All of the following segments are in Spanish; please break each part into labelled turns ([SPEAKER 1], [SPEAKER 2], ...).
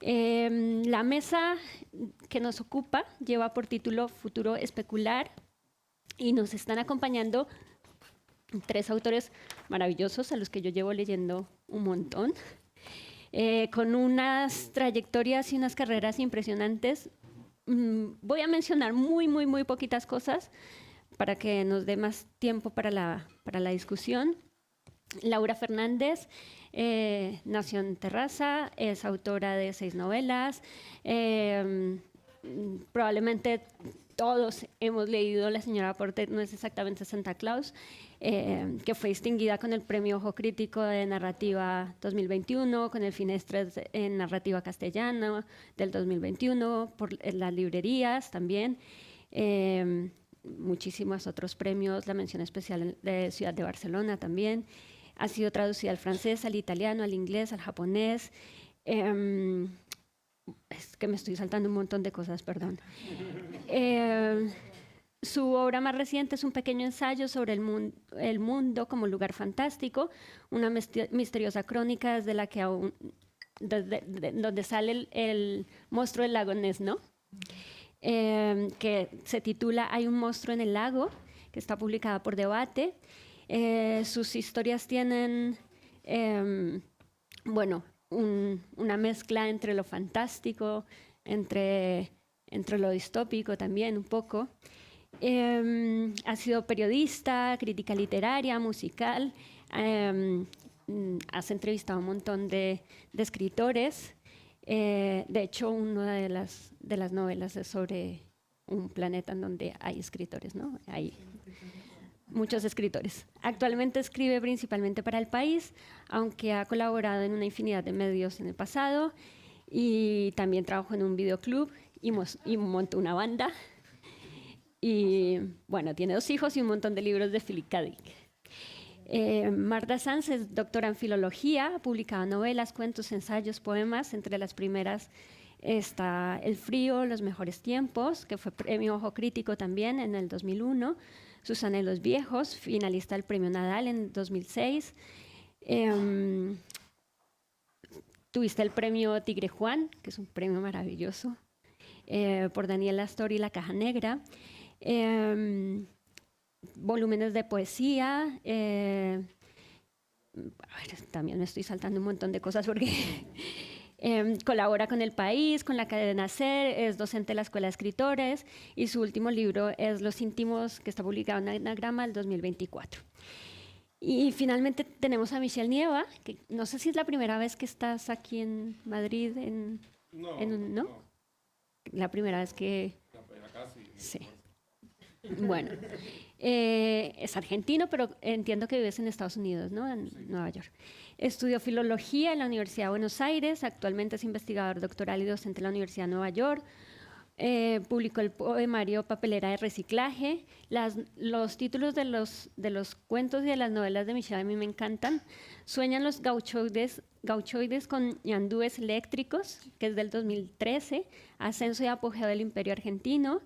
[SPEAKER 1] La mesa que nos ocupa lleva por título Futuro Especular y nos están acompañando 3 autores maravillosos a los que yo llevo leyendo un montón, con unas trayectorias y unas carreras impresionantes. Voy a mencionar muy poquitas cosas para que nos dé más tiempo para la discusión. Laura Fernández nació en Terraza, es autora de 6 novelas. Probablemente todos hemos leído La señora Porter no es exactamente Santa Claus, que fue distinguida con el Premio Ojo Crítico de Narrativa 2021, con el Finestres en Narrativa Castellana del 2021, por las librerías también. Muchísimos otros premios, la mención especial de Ciudad de Barcelona también. Ha sido traducida al francés, al italiano, al inglés, al japonés. Es que me estoy saltando un montón de cosas, perdón. Su obra más reciente es un pequeño ensayo sobre el mundo como lugar fantástico, una misteriosa crónica desde la que donde sale el monstruo del lago Ness, ¿no? Que se titula Hay un monstruo en el lago, que está publicada por Debate. Sus historias tienen, una mezcla entre lo fantástico, entre lo distópico también un poco. Ha sido periodista, crítica literaria, musical. Has entrevistado a un montón de escritores. De hecho, una de las novelas es sobre un planeta en donde hay escritores, ¿no? Hay muchos escritores. Actualmente escribe principalmente para El País, aunque ha colaborado en una infinidad de medios en el pasado, y también trabajó en un videoclub y montó una banda. Y bueno, tiene 2 hijos y un montón de libros de Philip K. Dick. Marta Sanz es doctora en filología, ha publicado novelas, cuentos, ensayos, poemas. Entre las primeras está El frío, los mejores tiempos, que fue premio Ojo Crítico también en el 2001. Sus anhelos viejos, finalista del premio Nadal en 2006. Tuviste el premio Tigre Juan, que es un premio maravilloso, por Daniel Astor y La Caja Negra. Volúmenes de poesía. También me estoy saltando un montón de cosas porque colabora con El País, con la cadena SER, es docente de la Escuela de Escritores y su último libro es Los Íntimos, que está publicado en Anagrama del 2024. Y finalmente tenemos a Michelle Nieva, que no sé si es la primera vez que estás aquí en Madrid. ¿No? La primera vez que... Sí. Bueno, es argentino, pero entiendo que vives en Estados Unidos, ¿no? En Nueva York. Estudió filología en la Universidad de Buenos Aires, actualmente es investigador doctoral y docente en la Universidad de Nueva York. Publicó el poemario Papelera de reciclaje. Los títulos de los cuentos y de las novelas de Michelle a mí me encantan. Sueñan los gauchoides con ñandúes eléctricos, que es del 2013. Ascenso y apogeo del Imperio Argentino.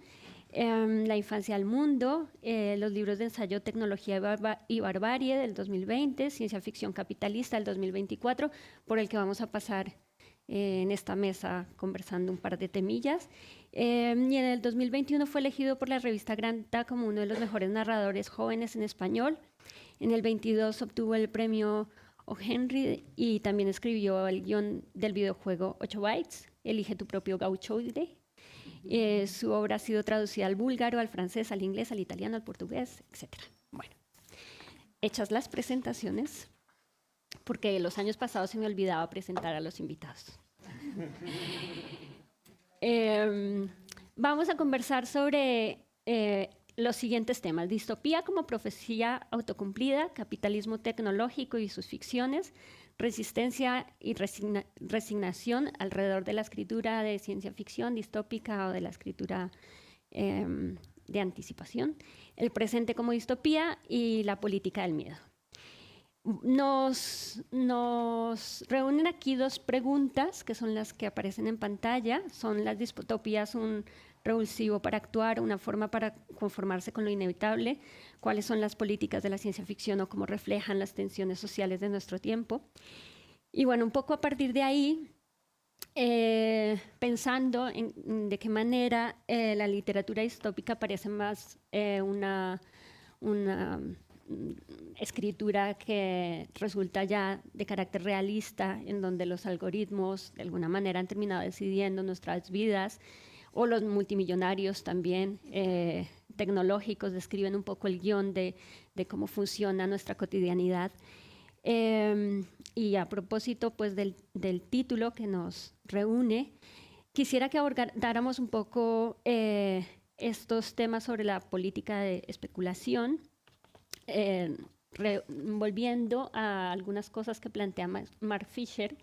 [SPEAKER 1] La infancia al mundo, los libros de ensayo Tecnología y Barbarie del 2020, Ciencia ficción capitalista del 2024, por el que vamos a pasar en esta mesa conversando un par de temillas. Y en el 2021 fue elegido por la revista Granta como uno de los mejores narradores jóvenes en español. En el 22 obtuvo el premio O. Henry y también escribió el guión del videojuego 8 Bytes, Elige tu propio gauchoide. Su obra ha sido traducida al búlgaro, al francés, al inglés, al italiano, al portugués, etc. Bueno, hechas las presentaciones, porque los años pasados se me olvidaba presentar a los invitados. Vamos a conversar sobre los siguientes temas: distopía como profecía autocumplida, capitalismo tecnológico y sus ficciones, resistencia y resignación alrededor de la escritura de ciencia ficción distópica o de la escritura de anticipación, el presente como distopía y la política del miedo. Nos reúnen aquí 2 preguntas, que son las que aparecen en pantalla. ¿Son las distopías un revulsivo para actuar, una forma para conformarse con lo inevitable? ¿Cuáles son las políticas de la ciencia ficción o cómo reflejan las tensiones sociales de nuestro tiempo? Y bueno, un poco a partir de ahí pensando en de qué manera la literatura distópica parece más una escritura que resulta ya de carácter realista, en donde los algoritmos de alguna manera han terminado decidiendo nuestras vidas, o los multimillonarios también tecnológicos describen un poco el guión de cómo funciona nuestra cotidianidad. Y a propósito pues del título que nos reúne, quisiera que abordáramos un poco estos temas sobre la política de especulación, volviendo a algunas cosas que plantea Mark Fisher,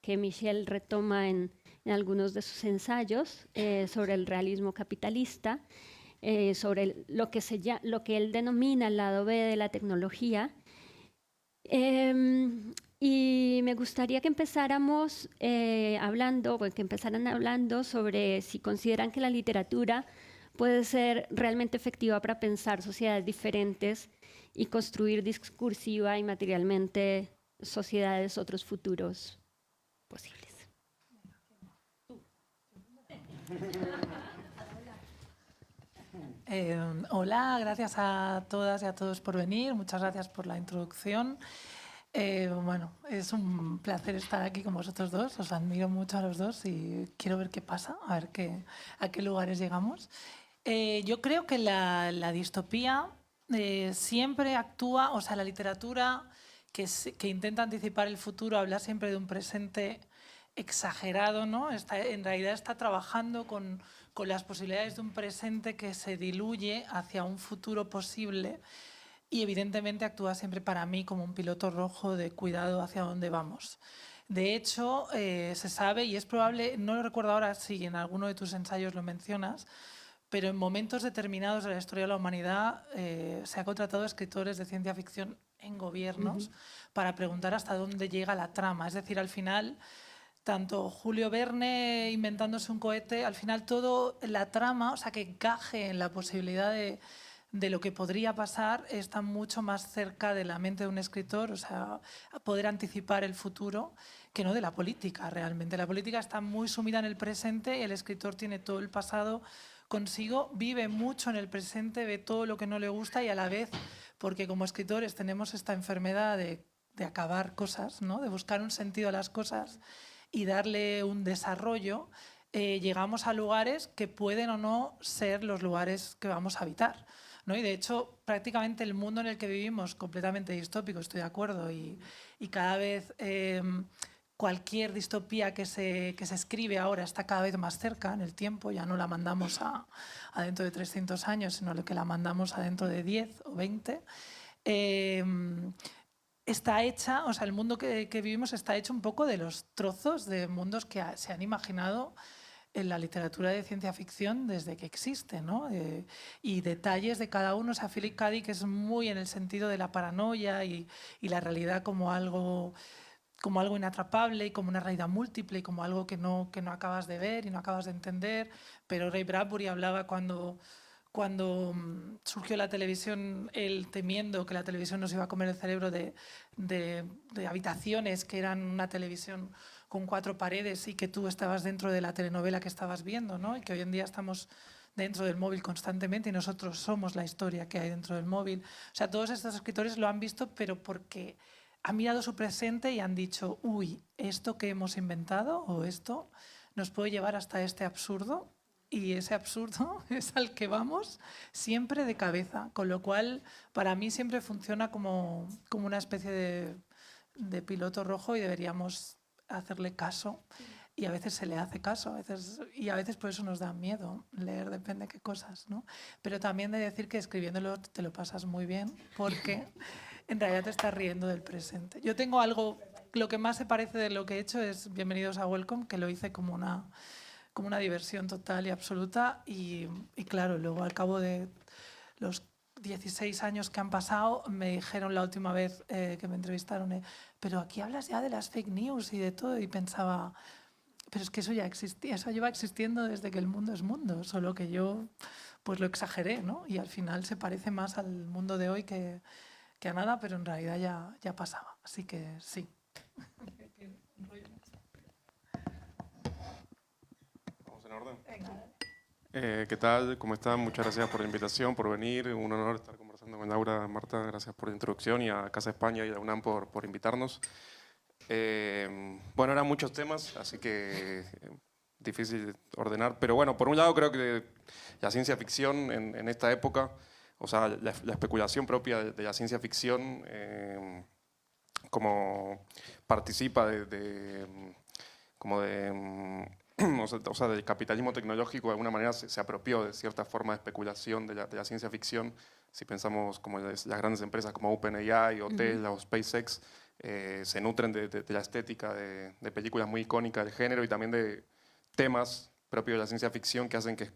[SPEAKER 1] que Michel retoma en algunos de sus ensayos sobre el realismo capitalista, sobre lo que él denomina el lado B de la tecnología. Y me gustaría que empezáramos que empezaran hablando sobre si consideran que la literatura puede ser realmente efectiva para pensar sociedades diferentes y construir discursiva y materialmente sociedades, otros futuros posibles.
[SPEAKER 2] Hola, gracias a todas y a todos por venir. Muchas gracias por la introducción. Bueno, es un placer estar aquí con vosotros dos. Os admiro mucho a los dos y quiero ver qué pasa, a ver a qué lugares llegamos. Yo creo que la distopía siempre actúa, o sea, la literatura que intenta anticipar el futuro habla siempre de un presente exagerado, ¿no? En realidad está trabajando con las posibilidades de un presente que se diluye hacia un futuro posible y evidentemente actúa siempre para mí como un piloto rojo de cuidado hacia dónde vamos. De hecho, se sabe, y es probable, no lo recuerdo ahora si en alguno de tus ensayos lo mencionas, pero en momentos determinados de la historia de la humanidad se ha contratado a escritores de ciencia ficción en gobiernos para preguntar hasta dónde llega la trama. Es decir, al final, tanto Julio Verne inventándose un cohete, al final todo la trama, o sea, que encaje en la posibilidad de lo que podría pasar, está mucho más cerca de la mente de un escritor, o sea, poder anticipar el futuro, que no de la política realmente. La política está muy sumida en el presente y el escritor tiene todo el pasado consigo, vive mucho en el presente, ve todo lo que no le gusta y a la vez, porque como escritores tenemos esta enfermedad de acabar cosas, ¿no? De buscar un sentido a las cosas y darle un desarrollo, llegamos a lugares que pueden o no ser los lugares que vamos a habitar, ¿no? Y de hecho, prácticamente el mundo en el que vivimos, completamente distópico, estoy de acuerdo, y cada vez cualquier distopía que se escribe ahora está cada vez más cerca en el tiempo, ya no la mandamos a dentro de 300 años, sino que la mandamos a dentro de 10 o 20. Está hecha, o sea, el mundo que vivimos está hecho un poco de los trozos de mundos que se han imaginado en la literatura de ciencia ficción desde que existe, ¿no? Y detalles de cada uno. O sea, Philip K. Dick es muy en el sentido de la paranoia y la realidad como algo inatrapable y como una realidad múltiple y como algo que no acabas de ver y no acabas de entender. Pero Ray Bradbury hablaba cuando surgió la televisión, él temiendo que la televisión nos iba a comer el cerebro de habitaciones que eran una televisión con 4 paredes y que tú estabas dentro de la telenovela que estabas viendo, ¿no? Y que hoy en día estamos dentro del móvil constantemente y nosotros somos la historia que hay dentro del móvil. O sea, todos estos escritores lo han visto, pero porque han mirado su presente y han dicho, uy, esto que hemos inventado o esto nos puede llevar hasta este absurdo. Y ese absurdo es al que vamos siempre de cabeza, con lo cual para mí siempre funciona como una especie de piloto rojo y deberíamos hacerle caso. Y a veces se le hace caso, y a veces por eso nos da miedo leer, depende de qué cosas, ¿no? Pero también de decir que escribiéndolo te lo pasas muy bien, porque en realidad te estás riendo del presente. Yo tengo algo, lo que más se parece de lo que he hecho es Bienvenidos a Welcome, que lo hice como una diversión total y absoluta y claro, luego al cabo de los 16 años que han pasado me dijeron la última vez que me entrevistaron pero aquí hablas ya de las fake news y de todo y pensaba, pero es que eso ya existía, eso lleva existiendo desde que el mundo es mundo, solo que yo pues lo exageré, ¿no? Y al final se parece más al mundo de hoy que a nada, pero en realidad ya pasaba, así que sí.
[SPEAKER 3] orden? ¿Qué tal? ¿Cómo están? Muchas gracias por la invitación, por venir. Un honor estar conversando con Laura, Marta. Gracias por la introducción y a Casa España y a la UNAM por invitarnos. Bueno, eran muchos temas, así que difícil de ordenar. Pero bueno, por un lado creo que la ciencia ficción en esta época, o sea, la especulación propia de la ciencia ficción, como participa como de o sea, del capitalismo tecnológico, de alguna manera se apropió de cierta forma de especulación de la ciencia ficción. Si pensamos como las grandes empresas como OpenAI o Tesla o SpaceX, se nutren de la estética de películas muy icónicas del género y también de temas propios de la ciencia ficción que hacen que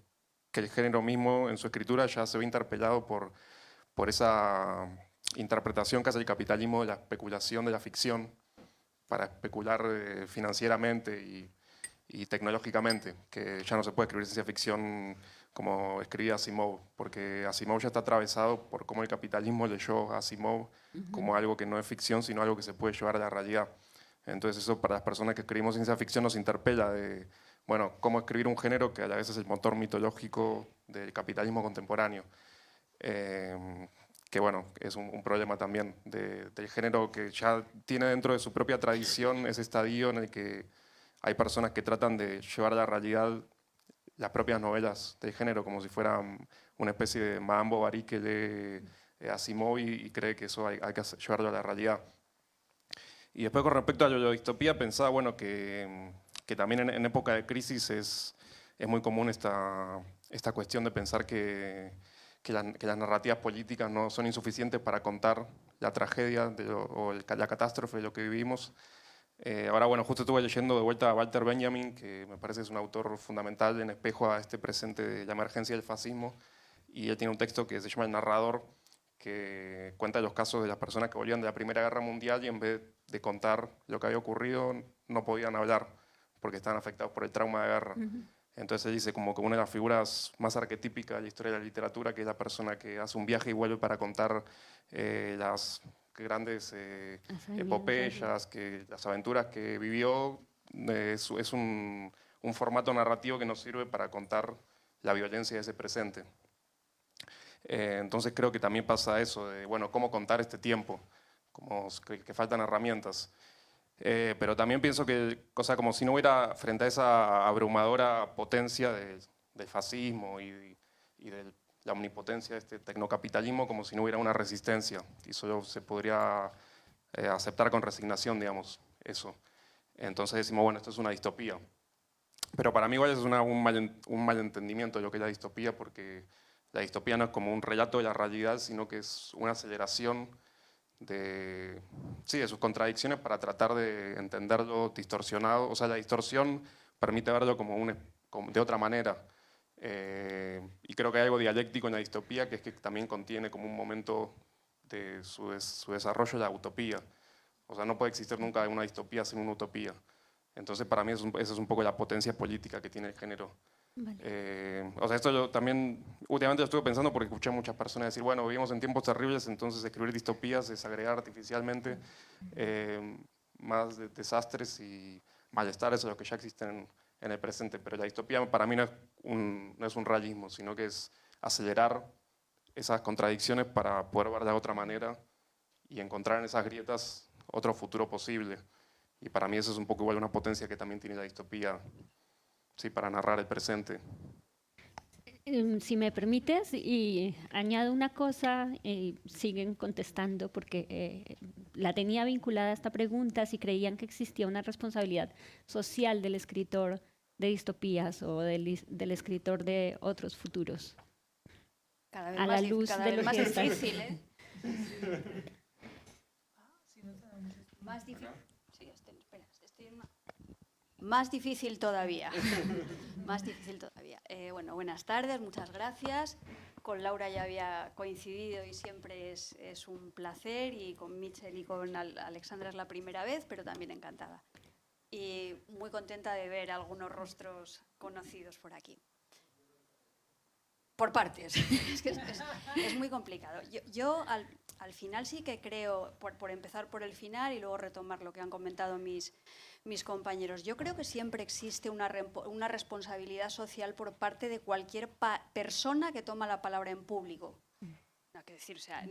[SPEAKER 3] el género mismo en su escritura ya se ve interpelado por esa interpretación que hace el capitalismo de la especulación de la ficción para especular financieramente y tecnológicamente, que ya no se puede escribir ciencia ficción como escribía Asimov, porque Asimov ya está atravesado por cómo el capitalismo leyó a Asimov como algo que no es ficción, sino algo que se puede llevar a la realidad. Entonces eso para las personas que escribimos ciencia ficción nos interpela de, bueno, cómo escribir un género que a la vez es el motor mitológico del capitalismo contemporáneo. Que bueno, es un problema también del género que ya tiene dentro de su propia tradición ese estadio en el que hay personas que tratan de llevar a la realidad las propias novelas del género como si fueran una especie de Madame Bovary que lee Asimov y cree que eso hay que llevarlo a la realidad. Y después con respecto a la distopía pensaba bueno, que también en época de crisis es muy común esta cuestión de pensar que las narrativas políticas no son insuficientes para contar la tragedia la catástrofe de lo que vivimos. Ahora, bueno, justo estuve leyendo de vuelta a Walter Benjamin, que me parece es un autor fundamental en espejo a este presente de la emergencia del fascismo, y él tiene un texto que se llama El narrador, que cuenta los casos de las personas que volvían de la Primera Guerra Mundial y en vez de contar lo que había ocurrido, no podían hablar porque estaban afectados por el trauma de guerra. Entonces él dice como que una de las figuras más arquetípicas de la historia de la literatura, que es la persona que hace un viaje y vuelve para contar las grandes epopeyas, las aventuras que vivió, es un formato narrativo que nos sirve para contar la violencia de ese presente. Entonces creo que también pasa eso, de bueno, cómo contar este tiempo, que faltan herramientas. Pero también pienso que, como si no hubiera, frente a esa abrumadora potencia del fascismo y de la omnipotencia de este tecnocapitalismo, como si no hubiera una resistencia, y solo se podría aceptar con resignación, digamos, eso. Entonces decimos, bueno, esto es una distopía. Pero para mí igual es un malentendimiento de lo que es la distopía, porque la distopía no es como un relato de la realidad, sino que es una aceleración de sus contradicciones para tratar de entenderlo distorsionado. O sea, la distorsión permite verlo como de otra manera. Y creo que hay algo dialéctico en la distopía, que es que también contiene como un momento de su desarrollo la utopía. O sea, no puede existir nunca una distopía sin una utopía. Entonces, para mí esa es un poco la potencia política que tiene el género. Vale. O sea, esto yo también últimamente lo estuve pensando porque escuché a muchas personas decir, bueno, vivimos en tiempos terribles, entonces escribir distopías es agregar artificialmente más desastres y malestares a los que ya existen en el presente. Pero la distopía para mí no es un realismo, sino que es acelerar esas contradicciones para poder ver de otra manera y encontrar en esas grietas otro futuro posible. Y para mí eso es un poco igual una potencia que también tiene la distopía, sí, para narrar el presente.
[SPEAKER 1] Si me permites, y añado una cosa, siguen contestando porque la tenía vinculada a esta pregunta, si creían que existía una responsabilidad social del escritor de distopías o del escritor de otros futuros.
[SPEAKER 4] Cada vez
[SPEAKER 1] a la luz
[SPEAKER 4] cada
[SPEAKER 1] de
[SPEAKER 4] vez
[SPEAKER 1] lo
[SPEAKER 4] más
[SPEAKER 1] que está.
[SPEAKER 4] difícil, ¿eh? Más difícil. Sí, espera, más difícil todavía. Más difícil todavía. Bueno, buenas tardes, muchas gracias. Con Laura ya había coincidido y siempre es un placer, y con Mitchell y con Alexandra es la primera vez, pero también encantada. Y muy contenta de ver algunos rostros conocidos por aquí. Por partes. Es muy complicado. Yo al final sí que creo, por empezar por el final y luego retomar lo que han comentado mis compañeros, yo creo que siempre existe una responsabilidad social por parte de cualquier persona que toma la palabra en público. No, que decir, o sea,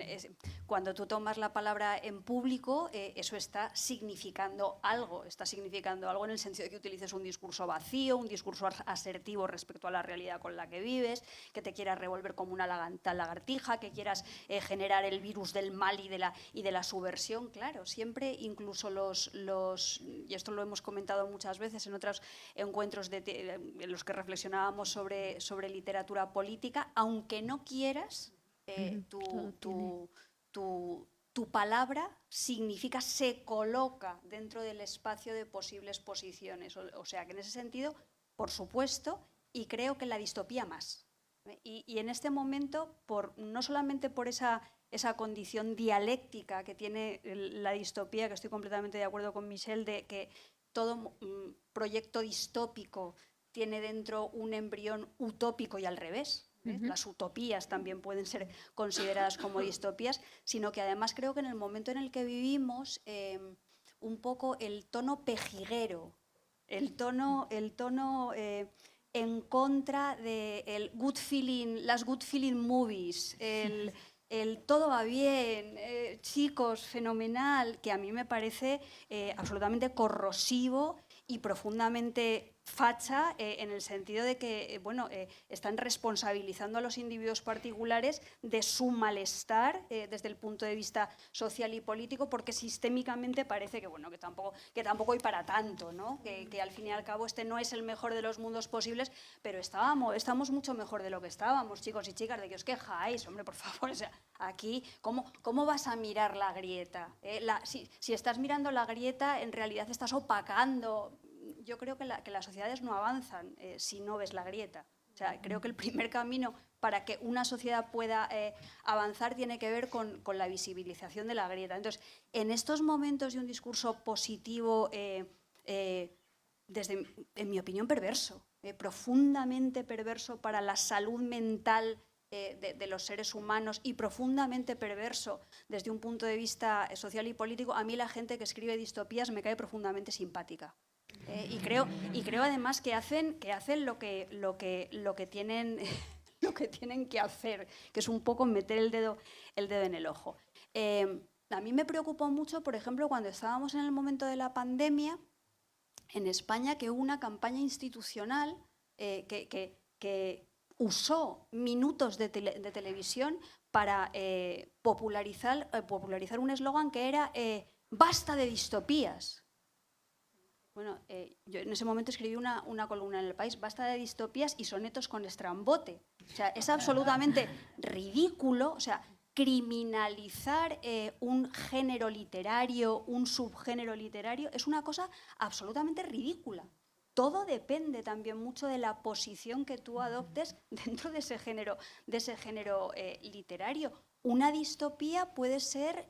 [SPEAKER 4] cuando tú tomas la palabra en público, eso está significando algo en el sentido de que utilices un discurso vacío, un discurso asertivo respecto a la realidad con la que vives, que te quieras revolver como una lagartija, que quieras generar el virus del mal y de la subversión. Claro, siempre, incluso y esto lo hemos comentado muchas veces en otros encuentros en los que reflexionábamos sobre literatura política, aunque no quieras, tu palabra significa, se coloca dentro del espacio de posibles posiciones. O sea que en ese sentido, por supuesto, y creo que la distopía más. Y en este momento, no solamente por esa condición dialéctica que tiene la distopía, que estoy completamente de acuerdo con Michel, de que todo proyecto distópico tiene dentro un embrión utópico y al revés. Las utopías también pueden ser consideradas como distopías, sino que además creo que en el momento en el que vivimos, un poco el tono pejiguero, el tono en contra de las good feeling movies, el todo va bien, chicos, fenomenal, que a mí me parece absolutamente corrosivo y profundamente facha, en el sentido de que están responsabilizando a los individuos particulares de su malestar desde el punto de vista social y político, porque sistémicamente parece que tampoco hay para tanto, ¿no? Que al fin y al cabo este no es el mejor de los mundos posibles, pero estamos mucho mejor de lo que estábamos, chicos y chicas, de que os quejáis, hombre, por favor. O sea, aquí, ¿cómo vas a mirar la grieta? Si estás mirando la grieta, en realidad estás opacando. Yo creo que las sociedades no avanzan si no ves la grieta. O sea, creo que el primer camino para que una sociedad pueda avanzar tiene que ver con la visibilización de la grieta. Entonces, en estos momentos de un discurso positivo, en mi opinión, perverso, profundamente perverso para la salud mental de los seres humanos y profundamente perverso desde un punto de vista social y político, a mí la gente que escribe distopías me cae profundamente simpática. Y creo además que hacen lo que tienen que hacer, que es un poco meter el dedo en el ojo. A mí me preocupó mucho, por ejemplo, cuando estábamos en el momento de la pandemia en España, que hubo una campaña institucional que usó minutos de televisión para popularizar un eslogan que era «Basta de distopías». Bueno, yo en ese momento escribí una columna en El País, basta de distopías y sonetos con estrambote. O sea, es absolutamente ridículo, o sea, criminalizar un género literario, un subgénero literario, es una cosa absolutamente ridícula. Todo depende también mucho de la posición que tú adoptes dentro de ese género literario. Una distopía puede ser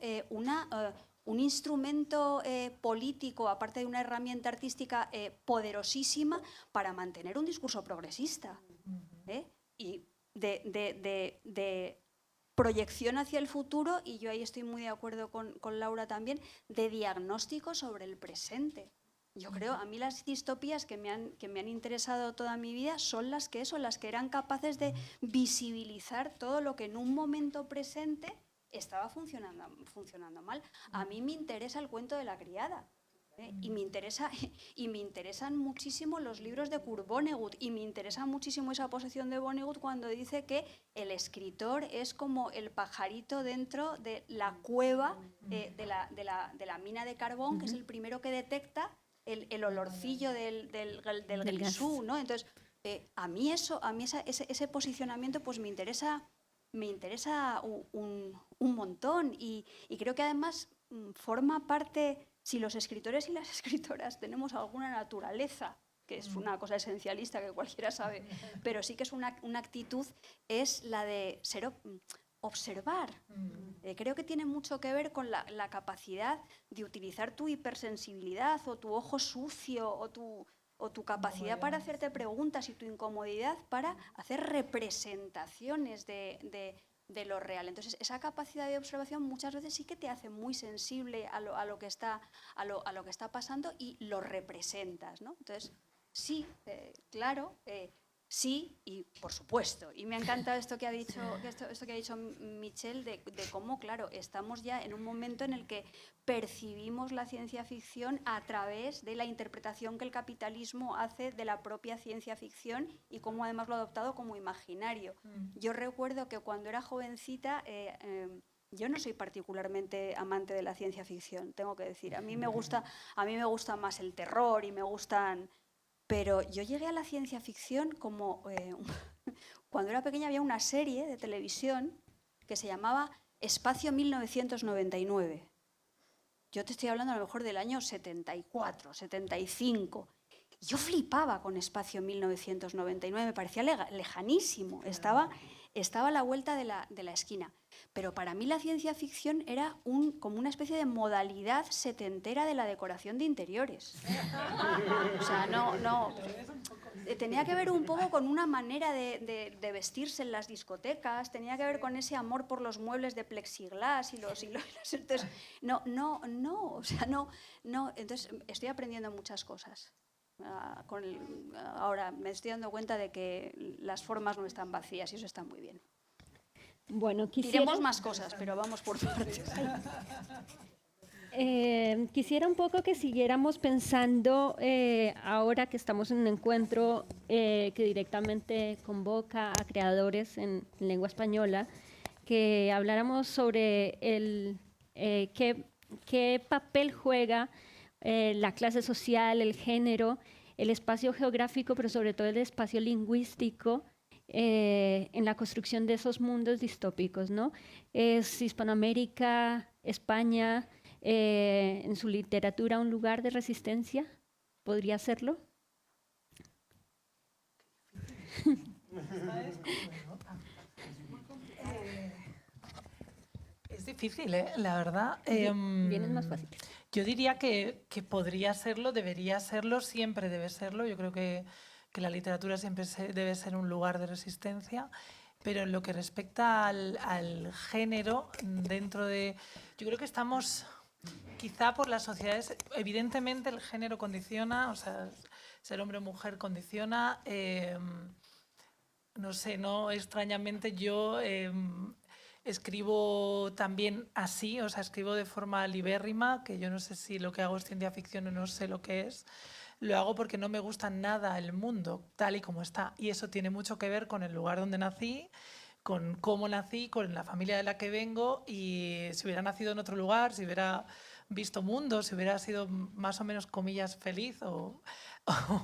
[SPEAKER 4] un instrumento político, aparte de una herramienta artística poderosísima para mantener un discurso progresista. Y de proyección hacia el futuro, y yo ahí estoy muy de acuerdo con Laura también, de diagnóstico sobre el presente. Yo creo, a mí las distopías que me han interesado toda mi vida son las que eran capaces de visibilizar todo lo que en un momento presente estaba funcionando mal. A mí me interesa el cuento de la criada. Y me interesan muchísimo los libros de Kurt Vonnegut, y me interesa muchísimo esa posición de Vonnegut cuando dice que el escritor es como el pajarito dentro de la cueva de la mina de carbón, que es el primero que detecta el olorcillo del grisú, ¿no? Entonces, a mí ese posicionamiento pues me interesa un montón, y creo que además forma parte. Si los escritores y las escritoras tenemos alguna naturaleza, que es una cosa esencialista que cualquiera sabe, pero sí que es una actitud, es la de observar. Creo que tiene mucho que ver con la capacidad de utilizar tu hipersensibilidad o tu ojo sucio o o tu capacidad para hacerte preguntas y tu incomodidad para hacer representaciones de lo real. Entonces, esa capacidad de observación muchas veces sí que te hace muy sensible a lo que está pasando y lo representas, ¿no? Entonces, sí, claro, sí y por supuesto. Y me ha encantado esto que ha dicho Michel de cómo, claro, estamos ya en un momento en el que percibimos la ciencia ficción a través de la interpretación que el capitalismo hace de la propia ciencia ficción y cómo además lo ha adoptado como imaginario. Yo recuerdo que cuando era jovencita, yo no soy particularmente amante de la ciencia ficción, tengo que decir. A mí me gusta más el terror y me gustan... Pero yo llegué a la ciencia ficción como... cuando era pequeña había una serie de televisión que se llamaba Espacio 1999. Yo te estoy hablando a lo mejor del año 74, 75. Yo flipaba con Espacio 1999, me parecía lejanísimo, estaba a la vuelta de la esquina. Pero para mí la ciencia ficción era como una especie de modalidad setentera de la decoración de interiores. O sea, no tenía que ver un poco con una manera de vestirse en las discotecas, tenía que ver con ese amor por los muebles de plexiglas y los entonces, entonces estoy aprendiendo muchas cosas. Ahora me estoy dando cuenta de que las formas no están vacías y eso está muy bien.
[SPEAKER 1] Bueno,
[SPEAKER 4] diremos más cosas, pero vamos por partes.
[SPEAKER 1] Quisiera un poco que siguiéramos pensando, ahora que estamos en un encuentro que directamente convoca a creadores en lengua española, que habláramos sobre qué papel juega la clase social, el género, el espacio geográfico, pero sobre todo el espacio lingüístico en la construcción de esos mundos distópicos, ¿no? ¿Es Hispanoamérica, España, en su literatura un lugar de resistencia? ¿Podría serlo?
[SPEAKER 2] Es difícil, la verdad.
[SPEAKER 1] Vienen más fácil.
[SPEAKER 2] Yo diría que podría serlo, debería serlo, siempre debe serlo. Yo creo que la literatura siempre debe ser un lugar de resistencia, pero en lo que respecta al género, yo creo que estamos, quizá por las sociedades, evidentemente el género condiciona, o sea, ser hombre o mujer condiciona, no sé, no extrañamente yo escribo también así, o sea, escribo de forma libérrima, que yo no sé si lo que hago es ciencia ficción o no sé lo que es. Lo hago porque no me gusta nada el mundo tal y como está. Y eso tiene mucho que ver con el lugar donde nací, con cómo nací, con la familia de la que vengo. Y si hubiera nacido en otro lugar, si hubiera visto mundo, si hubiera sido más o menos, comillas, feliz o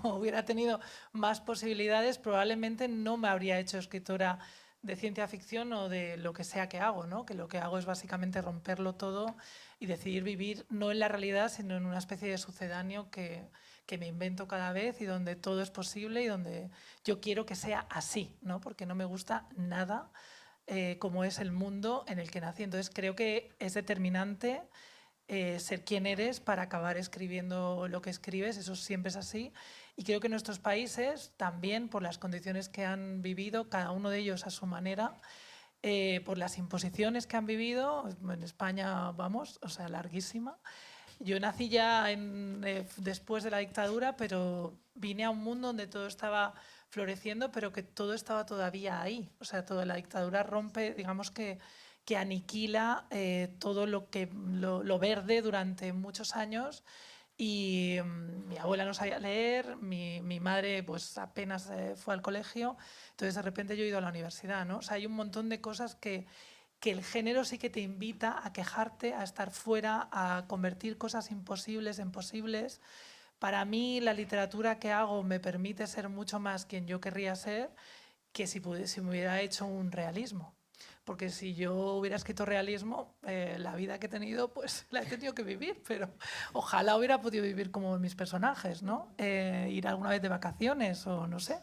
[SPEAKER 2] hubiera tenido más posibilidades, probablemente no me habría hecho escritora de ciencia ficción o de lo que sea que hago, ¿no? Que lo que hago es básicamente romperlo todo y decidir vivir no en la realidad, sino en una especie de sucedáneo que me invento cada vez y donde todo es posible y donde yo quiero que sea así, ¿no? Porque no me gusta nada como es el mundo en el que nací. Entonces creo que es determinante ser quien eres para acabar escribiendo lo que escribes, eso siempre es así. Y creo que nuestros países también, por las condiciones que han vivido, cada uno de ellos a su manera, por las imposiciones que han vivido, en España, vamos, o sea, larguísima. Yo nací ya después de la dictadura, pero vine a un mundo donde todo estaba floreciendo, pero que todo estaba todavía ahí. O sea, toda la dictadura rompe, digamos que aniquila todo lo verde durante muchos años. Y mi abuela no sabía leer, mi madre pues apenas fue al colegio, entonces de repente yo he ido a la universidad, ¿no? O sea, hay un montón de cosas que el género sí que te invita a quejarte, a estar fuera, a convertir cosas imposibles en posibles. Para mí la literatura que hago me permite ser mucho más quien yo querría ser que si me hubiera hecho un realismo. Porque si yo hubiera escrito realismo, la vida que he tenido, pues la he tenido que vivir, pero ojalá hubiera podido vivir como mis personajes, ¿no? Ir alguna vez de vacaciones o no sé,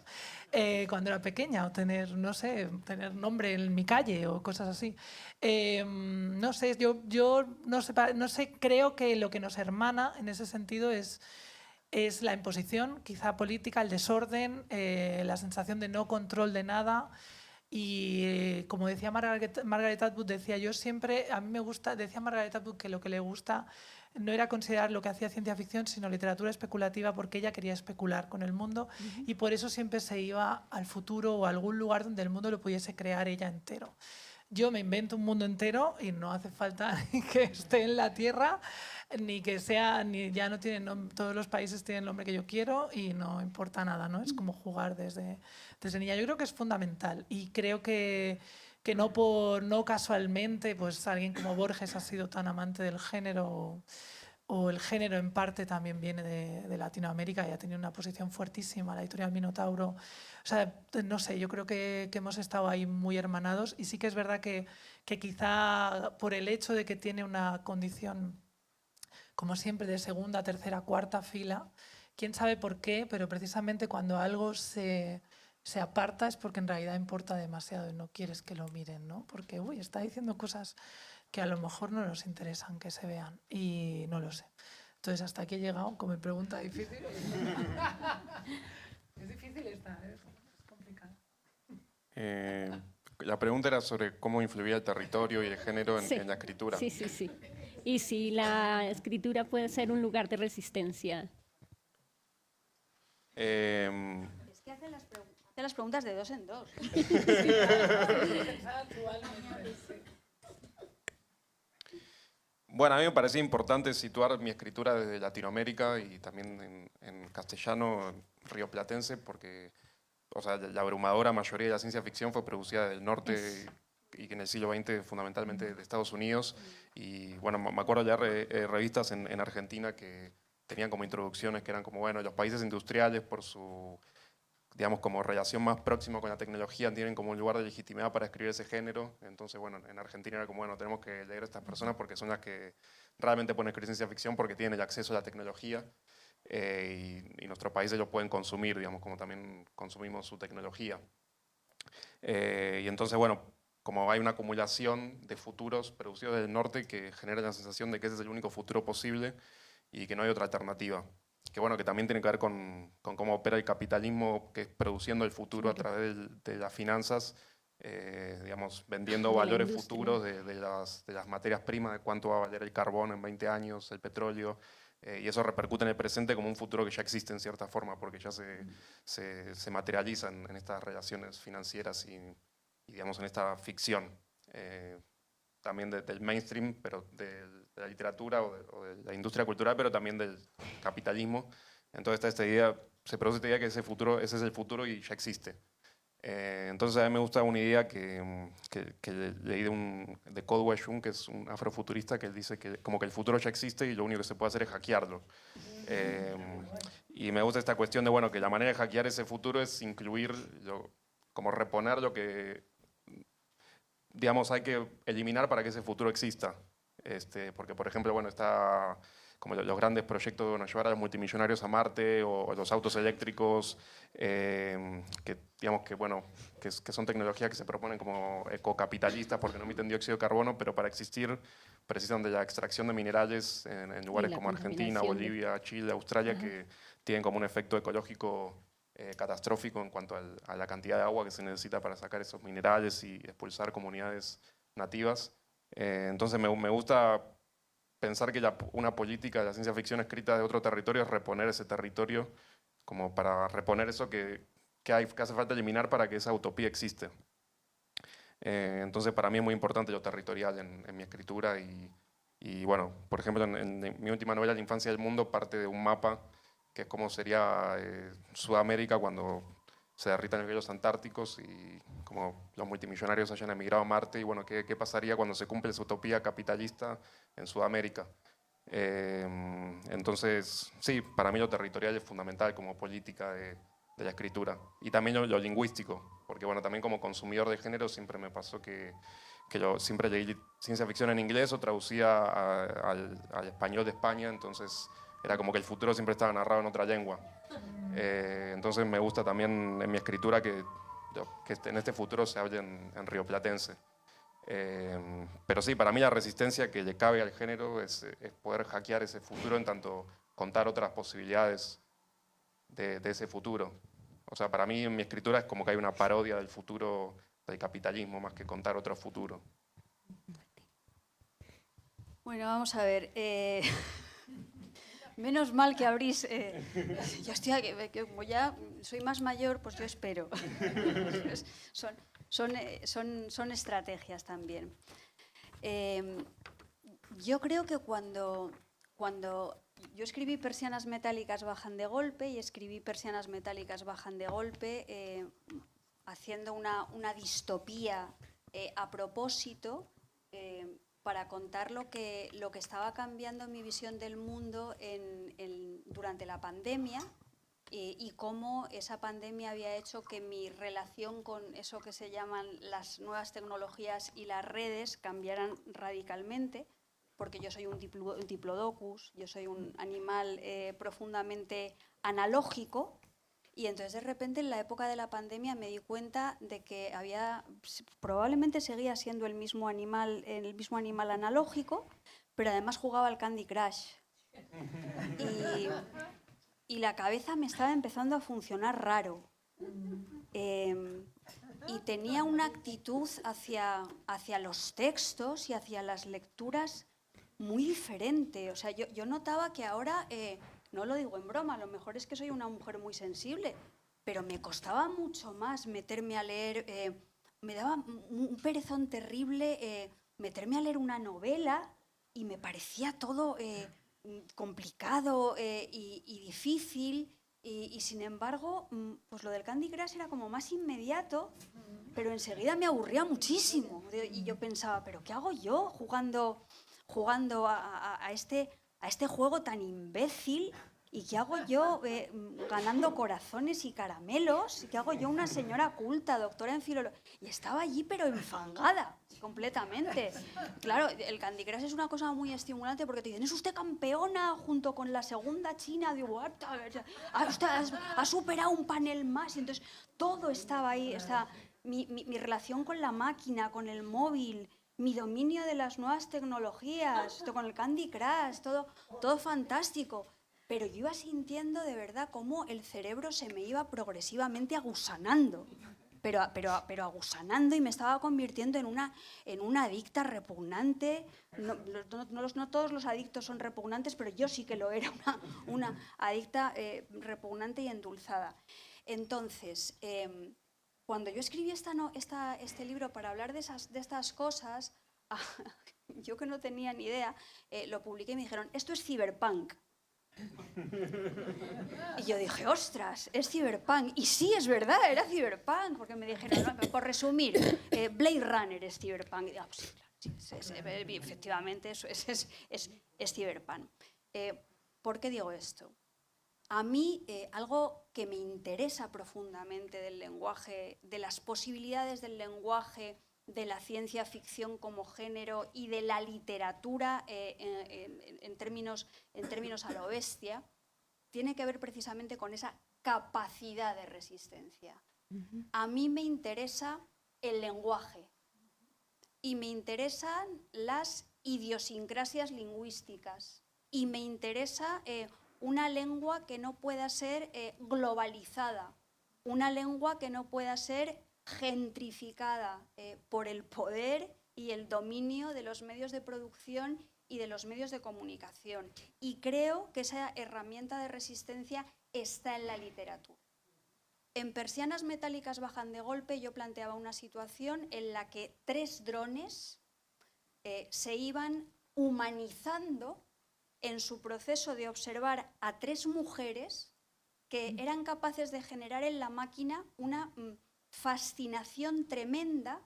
[SPEAKER 2] cuando era pequeña, o tener, no sé, tener nombre en mi calle o cosas así. No sé, yo no sé, creo que lo que nos hermana en ese sentido es es la imposición, quizá política, el desorden, la sensación de no control de nada. Y como decía Margaret Atwood, decía yo siempre, a mí me gusta, decía Margaret Atwood que lo que le gusta no era considerar lo que hacía ciencia ficción, sino literatura especulativa, porque ella quería especular con el mundo y por eso siempre se iba al futuro o a algún lugar donde el mundo lo pudiese crear ella entero. Yo me invento un mundo entero y no hace falta ni que esté en la Tierra, ni que sea, ni ya no tienen, todos los países tienen el nombre que yo quiero y no importa nada, ¿no? Es como jugar desde niña. Yo creo que es fundamental y creo que no casualmente pues alguien como Borges ha sido tan amante del género o el género en parte también viene de Latinoamérica y ha tenido una posición fuertísima, la editorial Minotauro. O sea, no sé, yo creo que hemos estado ahí muy hermanados y sí que es verdad que quizá por el hecho de que tiene una condición, como siempre, de segunda, tercera, cuarta fila, quién sabe por qué, pero precisamente cuando algo se aparta es porque en realidad importa demasiado y no quieres que lo miren, ¿no? Porque, uy, está diciendo cosas que a lo mejor no nos interesan que se vean y no lo sé. Entonces, hasta aquí he llegado con mi pregunta difícil. Es difícil esta, es complicada.
[SPEAKER 3] La pregunta era sobre cómo influía el territorio y el género en la escritura.
[SPEAKER 1] Sí. Y si la escritura puede ser un lugar de resistencia.
[SPEAKER 4] Es que hace las preguntas de dos en dos.
[SPEAKER 3] Bueno, a mí me parecía importante situar mi escritura desde Latinoamérica y también en castellano rioplatense, porque o sea, la abrumadora mayoría de la ciencia ficción fue producida del norte y que en el siglo XX fundamentalmente de Estados Unidos. Y bueno, me acuerdo ya revistas en Argentina que tenían como introducciones que eran como, bueno, los países industriales por su, digamos, como relación más próxima con la tecnología tienen como un lugar de legitimidad para escribir ese género. Entonces, bueno, en Argentina era como, bueno, tenemos que leer a estas personas porque son las que realmente pueden escribir ciencia ficción porque tienen el acceso a la tecnología y nuestros países lo pueden consumir, digamos, como también consumimos su tecnología. Y entonces, bueno, como hay una acumulación de futuros producidos del norte que genera la sensación de que ese es el único futuro posible y que no hay otra alternativa. Que bueno, que también tiene que ver con cómo opera el capitalismo, que es produciendo el futuro a través de las finanzas, digamos, vendiendo valores futuros de las materias primas, de cuánto va a valer el carbón en 20 años, el petróleo, y eso repercute en el presente como un futuro que ya existe en cierta forma, porque ya se materializa en estas relaciones financieras y digamos, en esta ficción. También del mainstream, pero de la literatura o de la industria cultural, pero también del capitalismo. Entonces está esta idea, se produce esta idea que ese es el futuro y ya existe. Entonces a mí me gusta una idea que leí de Caldwell Jung, que es un afrofuturista, que él dice que como que el futuro ya existe y lo único que se puede hacer es hackearlo. Y me gusta esta cuestión de, bueno, que la manera de hackear ese futuro es incluir, como reponer lo que, digamos, hay que eliminar para que ese futuro exista. Porque, por ejemplo, bueno, está como los grandes proyectos de bueno, llevar a los multimillonarios a Marte o los autos eléctricos, que digamos que, bueno, que son tecnologías que se proponen como ecocapitalistas porque no emiten dióxido de carbono, pero para existir precisan de la extracción de minerales en lugares como Argentina, Bolivia, Chile, Australia, que tienen como un efecto ecológico catastrófico en cuanto a la cantidad de agua que se necesita para sacar esos minerales y expulsar comunidades nativas. Entonces me gusta pensar que una política de la ciencia ficción escrita de otro territorio es reponer ese territorio, como para reponer eso que hace falta eliminar para que esa utopía existe. Entonces para mí es muy importante lo territorial en mi escritura y bueno, por ejemplo en mi última novela, La infancia del mundo, parte de un mapa que es como sería Sudamérica cuando se derritan los hielos antárticos y como los multimillonarios hayan emigrado a Marte y bueno, ¿qué pasaría cuando se cumple esa utopía capitalista en Sudamérica? Entonces, sí, para mí lo territorial es fundamental como política de la escritura y también lo lingüístico, porque bueno, también como consumidor de género siempre me pasó que yo siempre leí ciencia ficción en inglés o traducía al español de España, entonces era como que el futuro siempre estaba narrado en otra lengua. Entonces me gusta también en mi escritura que en este futuro se hable en rioplatense. Pero sí, para mí la resistencia que le cabe al género es poder hackear ese futuro en tanto contar otras posibilidades de ese futuro. O sea, para mí en mi escritura es como que hay una parodia del futuro del capitalismo más que contar otro futuro.
[SPEAKER 4] Bueno, vamos a ver. Menos mal que abrís. Yo estoy aquí, como ya soy más mayor, pues yo espero. Son estrategias también. Yo creo que cuando yo escribí Persianas metálicas bajan de golpe y escribí Persianas metálicas bajan de golpe haciendo una distopía a propósito para contar lo que estaba cambiando mi visión del mundo durante la pandemia y cómo esa pandemia había hecho que mi relación con eso que se llaman las nuevas tecnologías y las redes cambiaran radicalmente, porque yo soy un diplodocus, yo soy un animal profundamente analógico, y entonces de repente en la época de la pandemia me di cuenta de que probablemente seguía siendo el mismo animal analógico, pero además jugaba al Candy Crush. Y la cabeza me estaba empezando a funcionar raro. Y tenía una actitud hacia los textos y hacia las lecturas muy diferente. O sea, yo notaba que ahora, no lo digo en broma, a lo mejor es que soy una mujer muy sensible, pero me costaba mucho más meterme a leer, me daba un perezón terrible meterme a leer una novela y me parecía todo complicado y difícil. Y sin embargo, pues lo del Candy Crush era como más inmediato, pero enseguida me aburría muchísimo. Y yo pensaba, ¿pero qué hago yo jugando a este juego tan imbécil? ¿Y qué hago yo ganando corazones y caramelos? ¿Y qué hago yo, una señora culta, doctora en filología? Y estaba allí pero enfangada completamente. Claro, el Candy Crush es una cosa muy estimulante porque te dicen, ¿es usted campeona junto con la segunda china? Digo, usted ha superado un panel más. Y entonces todo estaba ahí. O sea, mi relación con la máquina, con el móvil, mi dominio de las nuevas tecnologías, con el Candy Crush, todo fantástico. Pero yo iba sintiendo de verdad cómo el cerebro se me iba progresivamente agusanando, pero agusanando, y me estaba convirtiendo en una adicta repugnante. No todos los adictos son repugnantes, pero yo sí que lo era, una adicta repugnante y endulzada. Entonces, cuando yo escribí este libro para hablar de estas cosas, yo que no tenía ni idea, lo publiqué y me dijeron, esto es ciberpunk. Y yo dije, ostras, es ciberpunk. Y sí, es verdad, era ciberpunk, porque me dijeron, no, por resumir, Blade Runner es ciberpunk. Y, sí, efectivamente, eso es ciberpunk. ¿Por qué digo esto? A mí, algo que me interesa profundamente del lenguaje, de las posibilidades del lenguaje, de la ciencia ficción como género y de la literatura en términos a lo bestia, tiene que ver precisamente con esa capacidad de resistencia. A mí me interesa el lenguaje y me interesan las idiosincrasias lingüísticas y me interesa una lengua que no pueda ser globalizada, una lengua que no pueda ser gentrificada por el poder y el dominio de los medios de producción y de los medios de comunicación. Y creo que esa herramienta de resistencia está en la literatura. En Persianas metálicas bajan de golpe yo planteaba una situación en la que 3 drones se iban humanizando en su proceso de observar a 3 mujeres que eran capaces de generar en la máquina una fascinación tremenda,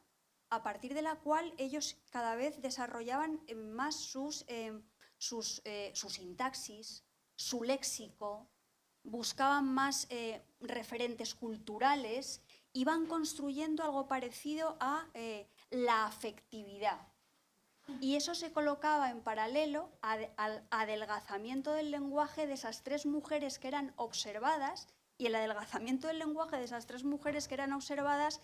[SPEAKER 4] a partir de la cual ellos cada vez desarrollaban más su sintaxis, su léxico, buscaban más referentes culturales, iban construyendo algo parecido a la afectividad. Y eso se colocaba en paralelo al adelgazamiento del lenguaje de esas 3 mujeres que eran observadas. Y el adelgazamiento del lenguaje de esas 3 mujeres que eran observadas,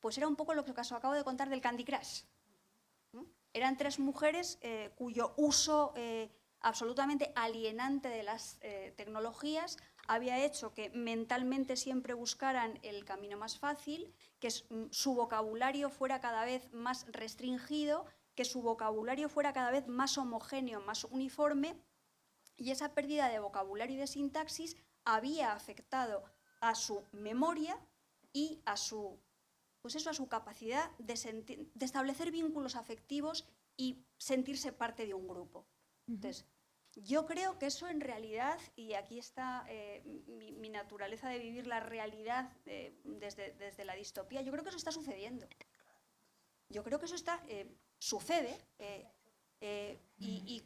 [SPEAKER 4] pues era un poco lo que os acabo de contar del Candy Crush. Eran 3 mujeres cuyo uso absolutamente alienante de las tecnologías había hecho que mentalmente siempre buscaran el camino más fácil, que su vocabulario fuera cada vez más restringido, que su vocabulario fuera cada vez más homogéneo, más uniforme, y esa pérdida de vocabulario y de sintaxis había afectado a su memoria y a su, pues eso, a su capacidad de establecer vínculos afectivos y sentirse parte de un grupo. Entonces, yo creo que eso en realidad, y aquí está mi naturaleza de vivir la realidad desde la distopía, yo creo que eso está sucediendo. Yo creo que eso sucede y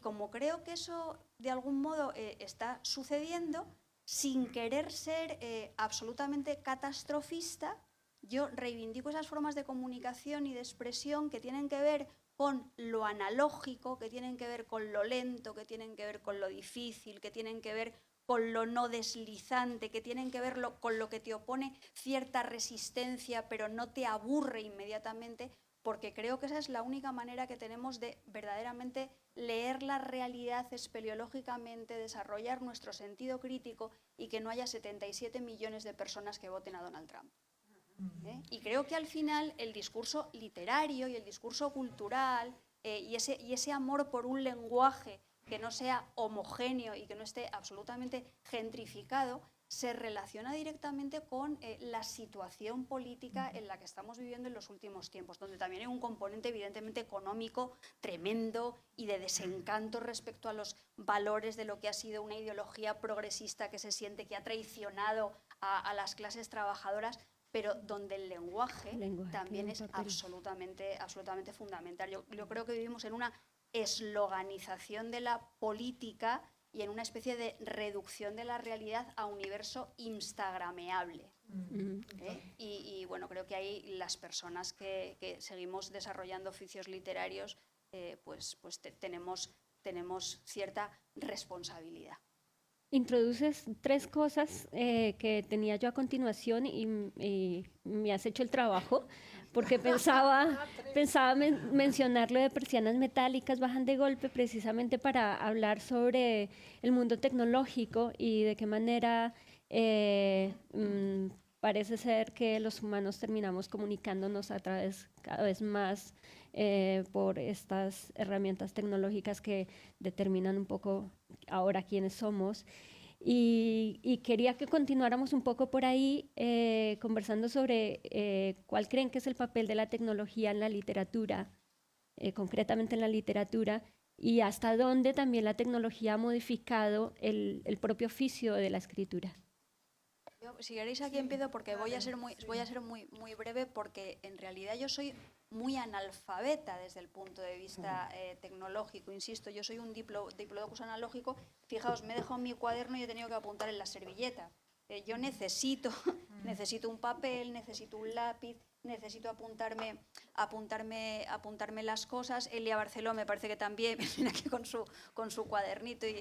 [SPEAKER 4] como creo que eso de algún modo está sucediendo, sin querer ser absolutamente catastrofista, yo reivindico esas formas de comunicación y de expresión que tienen que ver con lo analógico, que tienen que ver con lo lento, que tienen que ver con lo difícil, que tienen que ver con lo no deslizante, que tienen que ver con lo que te opone cierta resistencia, pero no te aburre inmediatamente, porque creo que esa es la única manera que tenemos de verdaderamente leer la realidad espeleológicamente, desarrollar nuestro sentido crítico y que no haya 77 millones de personas que voten a Donald Trump. Y creo que al final el discurso literario y el discurso cultural y ese amor por un lenguaje que no sea homogéneo y que no esté absolutamente gentrificado, se relaciona directamente con la situación política en la que estamos viviendo en los últimos tiempos, donde también hay un componente evidentemente económico tremendo y de desencanto respecto a los valores de lo que ha sido una ideología progresista que se siente que ha traicionado a las clases trabajadoras, pero donde el lenguaje también es absolutamente fundamental. Yo creo que vivimos en una esloganización de la política y en una especie de reducción de la realidad a universo instagrameable. Y bueno, creo que ahí las personas que seguimos desarrollando oficios literarios pues tenemos cierta responsabilidad.
[SPEAKER 1] Introduces tres cosas que tenía yo a continuación y me has hecho el trabajo, porque pensaba mencionar lo de persianas metálicas bajan de golpe precisamente para hablar sobre el mundo tecnológico y de qué manera parece ser que los humanos terminamos comunicándonos a través cada vez más por estas herramientas tecnológicas que determinan un poco ahora quiénes somos. Y quería que continuáramos un poco por ahí conversando sobre cuál creen que es el papel de la tecnología en la literatura, concretamente en la literatura, y hasta dónde también la tecnología ha modificado el propio oficio de la escritura.
[SPEAKER 4] Yo, si queréis aquí empiezo porque voy a ser muy breve, porque en realidad yo soy muy analfabeta desde el punto de vista tecnológico, insisto, yo soy un diplodocus analógico. Fijaos, me he dejado mi cuaderno y he tenido que apuntar en la servilleta. Yo necesito un papel, necesito un lápiz, necesito apuntarme las cosas. Elia Barceló me parece que también viene aquí con su cuadernito. Y,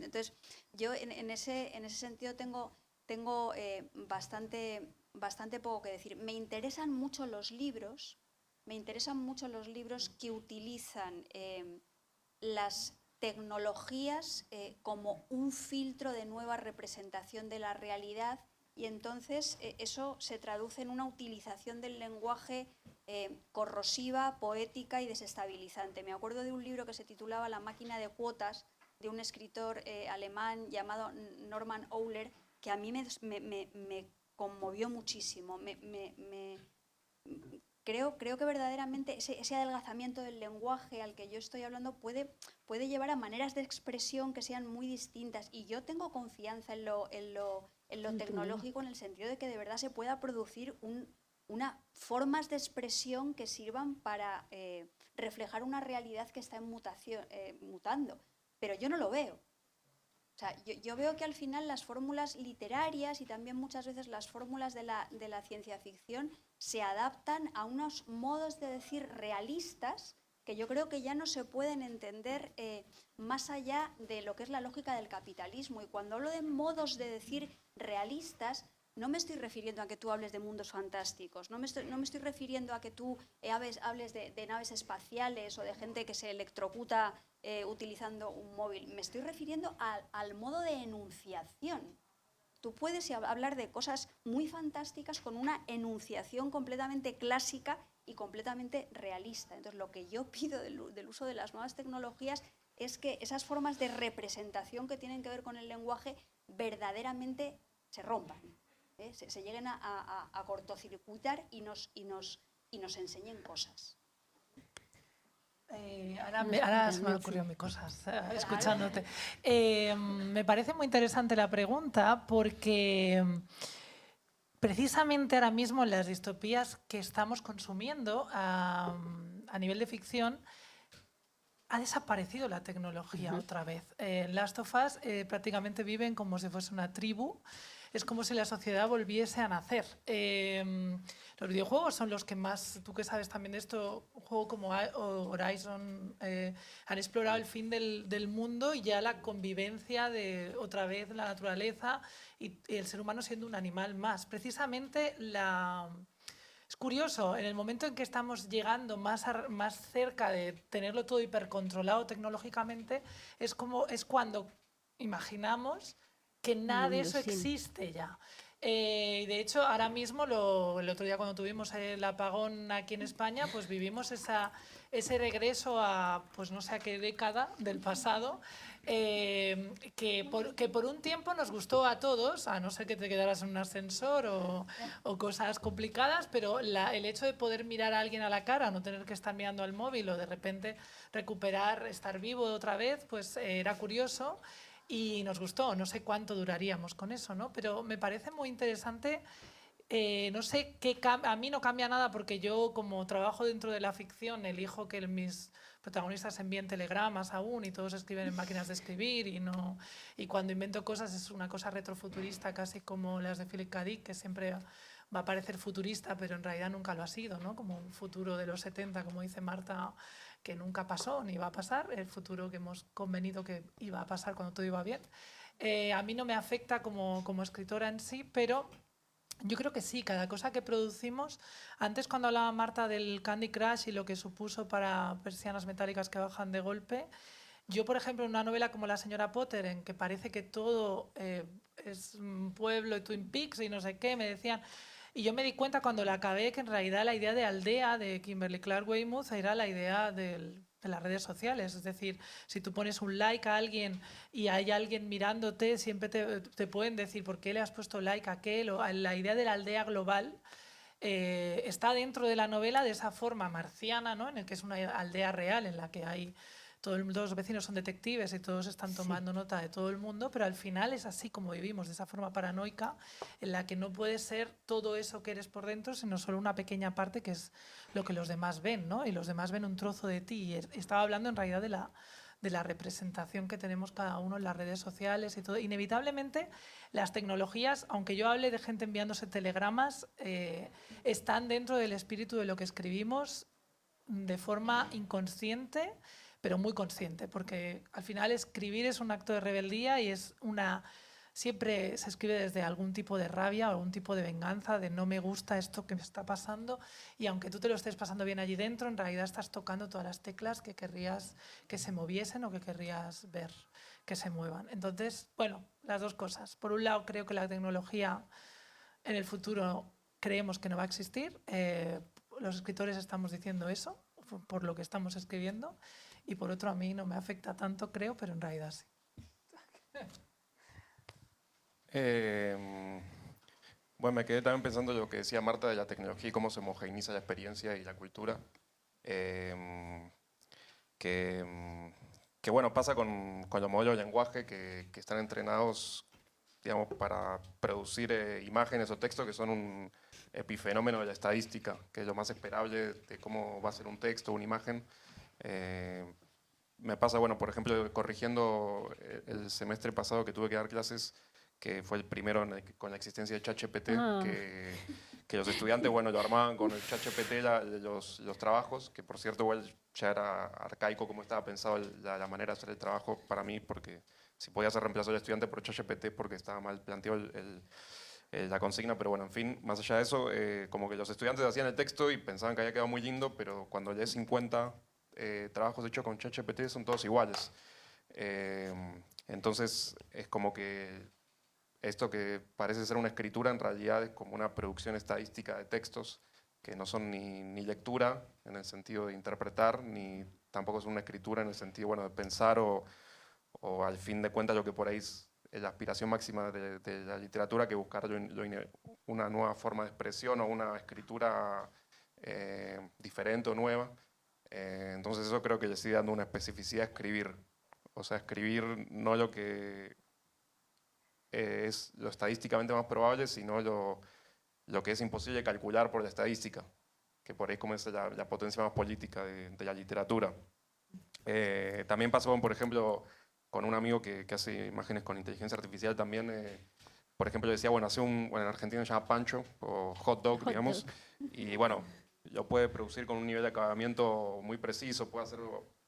[SPEAKER 4] entonces, yo en ese sentido tengo bastante poco que decir. Me interesan mucho los libros que utilizan las tecnologías como un filtro de nueva representación de la realidad, y entonces eso se traduce en una utilización del lenguaje corrosiva, poética y desestabilizante. Me acuerdo de un libro que se titulaba La máquina de cuotas, de un escritor alemán llamado Norman Ohler, que a mí me conmovió muchísimo. Creo que verdaderamente ese adelgazamiento del lenguaje al que yo estoy hablando puede llevar a maneras de expresión que sean muy distintas. Y yo tengo confianza en lo tecnológico, en el sentido de que de verdad se pueda producir formas de expresión que sirvan para reflejar una realidad que está en mutando. Pero yo no lo veo. O sea, yo veo que al final las fórmulas literarias y también muchas veces las fórmulas de la ciencia ficción se adaptan a unos modos de decir realistas que yo creo que ya no se pueden entender más allá de lo que es la lógica del capitalismo. Y cuando hablo de modos de decir realistas, no me estoy refiriendo a que tú hables de mundos fantásticos, no me estoy refiriendo a que tú hables de naves espaciales o de gente que se electrocuta utilizando un móvil. Me estoy refiriendo al modo de enunciación. Tú puedes hablar de cosas muy fantásticas con una enunciación completamente clásica y completamente realista. Entonces, lo que yo pido del uso de las nuevas tecnologías es que esas formas de representación que tienen que ver con el lenguaje verdaderamente se rompan, se lleguen a cortocircuitar y nos enseñen cosas.
[SPEAKER 2] Ahora se me han ocurrido mis cosas, escuchándote. Me parece muy interesante la pregunta porque precisamente ahora mismo en las distopías que estamos consumiendo a nivel de ficción, ha desaparecido la tecnología otra vez. En Last of Us prácticamente viven como si fuese una tribu. Es como si la sociedad volviese a nacer. Los videojuegos son los que más, tú que sabes también de esto, un juego como Horizon, han explorado el fin del mundo y ya la convivencia de otra vez la naturaleza y el ser humano siendo un animal más. Precisamente es curioso, en el momento en que estamos llegando más cerca de tenerlo todo hipercontrolado tecnológicamente, es cuando imaginamos que nada de eso existe ya. De hecho, ahora mismo, el otro día cuando tuvimos el apagón aquí en España, pues vivimos ese regreso a, pues no sé a qué década del pasado, que por un tiempo nos gustó a todos, a no ser que te quedaras en un ascensor o cosas complicadas, pero el hecho de poder mirar a alguien a la cara, no tener que estar mirando al móvil o de repente recuperar, estar vivo otra vez, pues era curioso. Y nos gustó, no sé cuánto duraríamos con eso, ¿no? Pero me parece muy interesante, no sé, a mí no cambia nada porque yo como trabajo dentro de la ficción elijo que mis protagonistas envíen telegramas aún y todos escriben en máquinas de escribir y cuando invento cosas es una cosa retrofuturista casi como las de Philip K. Dick, que siempre va a parecer futurista pero en realidad nunca lo ha sido, ¿no? Como un futuro de los 70, como dice Marta, que nunca pasó ni va a pasar, el futuro que hemos convenido que iba a pasar cuando todo iba bien. A mí no me afecta como escritora en sí, pero yo creo que sí, cada cosa que producimos. Antes cuando hablaba Marta del Candy Crush y lo que supuso para persianas metálicas que bajan de golpe, yo, por ejemplo, en una novela como La señora Potter, en que parece que todo es un pueblo y Twin Peaks y no sé qué, me decían... Y yo me di cuenta cuando la acabé que en realidad la idea de aldea de Kimberly Clark Weymouth era la idea de las redes sociales. Es decir, si tú pones un like a alguien y hay alguien mirándote, siempre te pueden decir por qué le has puesto like a aquel. O la idea de la aldea global está dentro de la novela de esa forma marciana, ¿no? En el que es una aldea real en la que hay... Todos los vecinos son detectives y todos están tomando nota de todo el mundo, pero al final es así como vivimos, de esa forma paranoica, en la que no puede ser todo eso que eres por dentro, sino solo una pequeña parte que es lo que los demás ven, ¿no? Y los demás ven un trozo de ti. Y estaba hablando en realidad de la representación que tenemos cada uno en las redes sociales y todo. Inevitablemente, las tecnologías, aunque yo hable de gente enviándose telegramas, están dentro del espíritu de lo que escribimos de forma inconsciente, pero muy consciente, porque al final escribir es un acto de rebeldía y siempre se escribe desde algún tipo de rabia o algún tipo de venganza, de no me gusta esto que me está pasando, y aunque tú te lo estés pasando bien allí dentro, en realidad estás tocando todas las teclas que querrías que se moviesen o que querrías ver que se muevan. Entonces, bueno, las dos cosas. Por un lado, creo que la tecnología en el futuro creemos que no va a existir. Los escritores estamos diciendo eso por lo que estamos escribiendo. Y por otro, a mí no me afecta tanto, creo, pero en realidad sí.
[SPEAKER 3] Bueno, me quedé también pensando lo que decía Marta de la tecnología y cómo se homogeneiza la experiencia y la cultura. Que bueno, pasa con los modelos de lenguaje que están entrenados, digamos, para producir imágenes o textos que son un epifenómeno de la estadística, que es lo más esperable de cómo va a ser un texto o una imagen. Me pasa, bueno, por ejemplo, corrigiendo el semestre pasado que tuve que dar clases, que fue el primero con la existencia de ChatGPT, que los estudiantes, bueno, lo armaban con el ChatGPT los trabajos, que por cierto igual ya era arcaico como estaba pensado la manera de hacer el trabajo para mí, porque si podía ser reemplazado el estudiante por ChatGPT porque estaba mal planteado la consigna, pero bueno, en fin, más allá de eso, como que los estudiantes hacían el texto y pensaban que había quedado muy lindo, pero cuando lees 50 trabajos hechos con ChatGPT son todos iguales. Entonces es como que esto que parece ser una escritura en realidad es como una producción estadística de textos que no son ni lectura en el sentido de interpretar, ni tampoco es una escritura en el sentido, bueno, de pensar o al fin de cuentas lo que por ahí es la aspiración máxima de la literatura, que buscar una nueva forma de expresión o una escritura diferente o nueva. Entonces eso creo que le sigue dando una especificidad a escribir. O sea, escribir no lo que es lo estadísticamente más probable, sino lo que es imposible calcular por la estadística, que por ahí como es la potencia más política de la literatura. También pasó, por ejemplo, con un amigo que hace imágenes con inteligencia artificial también, por ejemplo, decía, bueno, en Argentina se llama pancho o hot dog, digamos, y bueno, lo puede producir con un nivel de acabamiento muy preciso, puede hacer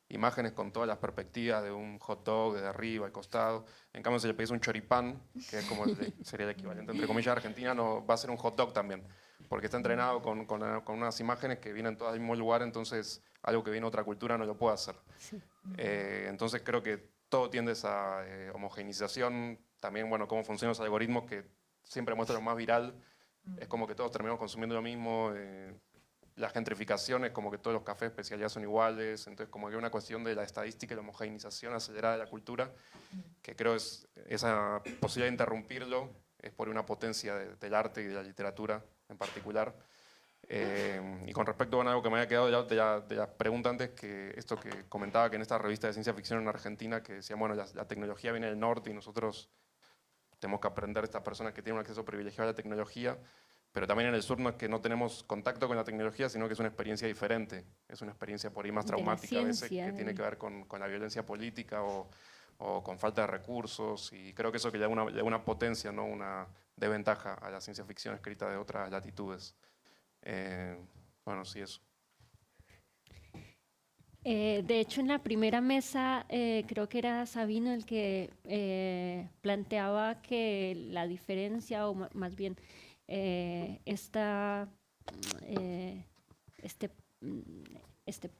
[SPEAKER 3] imágenes con todas las perspectivas de un hot dog, de arriba, al costado. En cambio, si le pedís un choripán, que es como sería el equivalente, entre comillas, de Argentina, no, va a ser un hot dog también, porque está entrenado con unas imágenes que vienen todas del mismo lugar, entonces algo que viene de otra cultura no lo puede hacer. Sí. Entonces creo que todo tiende a esa homogeneización. También, bueno, cómo funcionan los algoritmos, que siempre muestra lo más viral. Es como que todos terminamos consumiendo lo mismo. La gentrificación es como que todos los cafés especializados son iguales, entonces como que hay una cuestión de la estadística y la homogeneización acelerada de la cultura, que creo es esa posibilidad de interrumpirlo es por una potencia del arte y de la literatura en particular. Y con respecto a algo que me había quedado de la pregunta antes, que esto que comentaba que en esta revista de ciencia ficción en Argentina, que decía, bueno, la tecnología viene del norte y nosotros tenemos que aprender de estas personas que tienen un acceso privilegiado a la tecnología, pero también en el sur no es que no tenemos contacto con la tecnología, sino que es una experiencia diferente, es una experiencia por ahí más traumática a veces, que tiene que ver con la violencia política o con falta de recursos, y creo que eso que le da una potencia, no una desventaja a la ciencia ficción escrita de otras latitudes. Bueno, sí, eso.
[SPEAKER 1] De hecho, en la primera mesa creo que era Sabino el que planteaba que la diferencia, o más bien este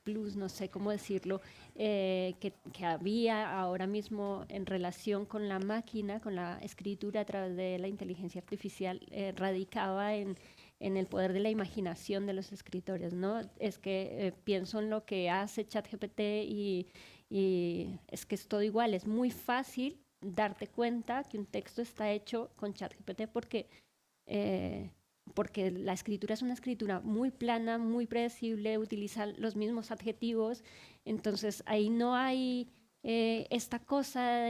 [SPEAKER 1] plus, no sé cómo decirlo, que había ahora mismo en relación con la máquina, con la escritura a través de la inteligencia artificial, radicaba en el poder de la imaginación de los escritores, ¿no? Es que pienso en lo que hace ChatGPT y es que es todo igual, es muy fácil darte cuenta que un texto está hecho con ChatGPT porque la escritura es una escritura muy plana, muy predecible, utiliza los mismos adjetivos, entonces ahí no hay esta cosa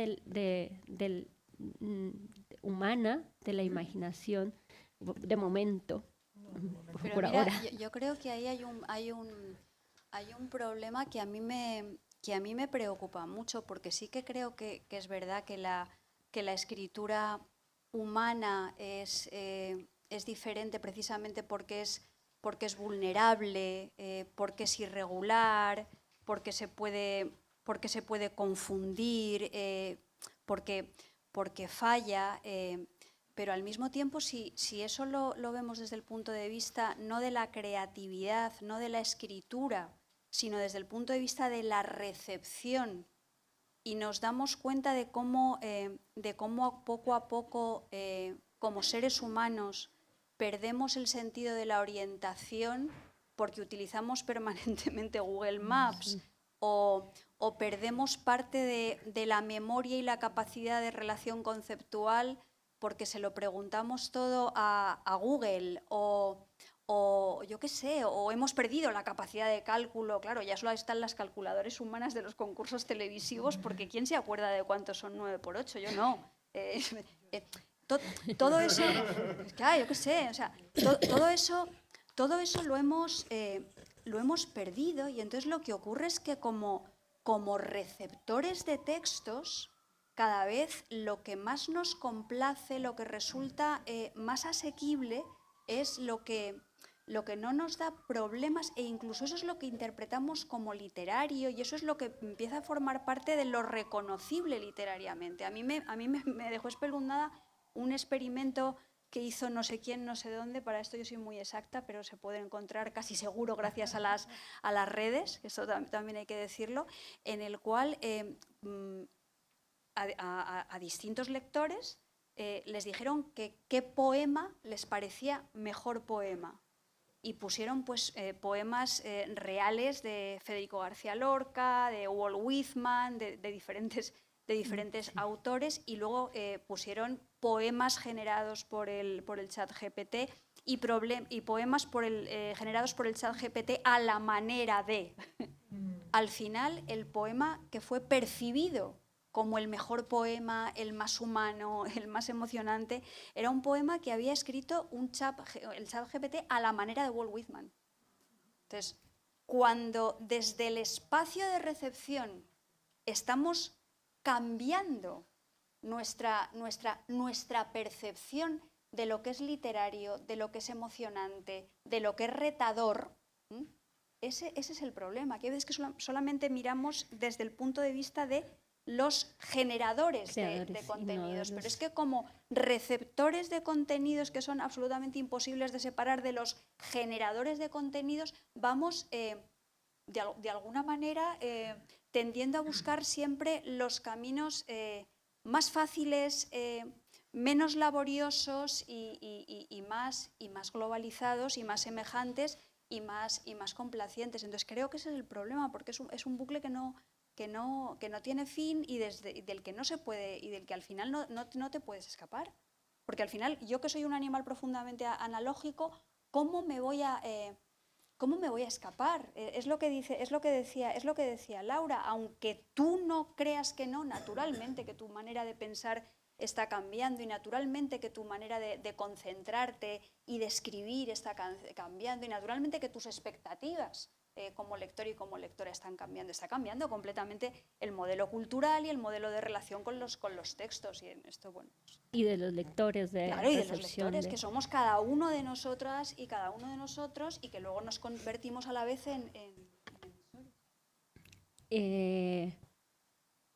[SPEAKER 1] humana, de la imaginación, de momento.
[SPEAKER 4] Pero
[SPEAKER 1] por
[SPEAKER 4] mira,
[SPEAKER 1] ahora.
[SPEAKER 4] Yo creo que ahí hay un problema que a mí me preocupa mucho, porque sí que creo que es verdad que la escritura humana es diferente precisamente porque es vulnerable, porque es irregular, porque se puede confundir, porque falla. Pero al mismo tiempo, si eso lo vemos desde el punto de vista no de la creatividad, no de la escritura, sino desde el punto de vista de la recepción, y nos damos cuenta de cómo poco a poco, como seres humanos, perdemos el sentido de la orientación porque utilizamos permanentemente Google Maps, o perdemos parte de la memoria y la capacidad de relación conceptual porque se lo preguntamos todo a Google, o yo qué sé, o hemos perdido la capacidad de cálculo. Claro, ya solo están las calculadoras humanas de los concursos televisivos, porque ¿quién se acuerda de cuántos son 9 por 8? Yo no. Todo eso, claro, yo qué sé, o sea, todo eso lo hemos perdido, y entonces lo que ocurre es que como receptores de textos, cada vez lo que más nos complace, lo que resulta más asequible, es lo que no nos da problemas, e incluso eso es lo que interpretamos como literario, y eso es lo que empieza a formar parte de lo reconocible literariamente. A mí me dejó espeluznada un experimento que hizo no sé quién, no sé dónde, para esto yo soy muy exacta, pero se puede encontrar casi seguro gracias a las redes, eso también hay que decirlo, en el cual a distintos lectores les dijeron que qué poema les parecía mejor poema. Y pusieron pues, poemas reales de Federico García Lorca, de Walt Whitman, de diferentes autores, y luego pusieron poemas generados por el chat GPT y poemas generados por el chat GPT a la manera de. Al final, el poema que fue percibido como el mejor poema, el más humano, el más emocionante, era un poema que había escrito el chat GPT a la manera de Walt Whitman. Entonces, cuando desde el espacio de recepción estamos cambiando nuestra percepción de lo que es literario, de lo que es emocionante, de lo que es retador, ese es el problema, que a veces que solamente miramos desde el punto de vista de los generadores de contenidos, pero es que como receptores de contenidos, que son absolutamente imposibles de separar de los generadores de contenidos, vamos de alguna manera tendiendo a buscar siempre los caminos más fáciles, menos laboriosos y más globalizados y más semejantes y más complacientes. Entonces creo que ese es el problema, porque es un bucle que no tiene fin y del que no se puede, y del que al final no te puedes escapar. Porque al final, yo que soy un animal profundamente analógico, ¿cómo me voy a escapar? Es lo que decía Laura, aunque tú no creas que no, naturalmente que tu manera de pensar está cambiando, y naturalmente que tu manera de concentrarte y de escribir está cambiando, y naturalmente que tus expectativas como lector y como lectora están cambiando. Está cambiando completamente el modelo cultural y el modelo de relación con los textos. Y en esto, bueno,
[SPEAKER 1] y de los lectores,
[SPEAKER 4] claro, y de los lectores, que somos cada uno de nosotras y cada uno de nosotros, y que luego nos convertimos a la vez en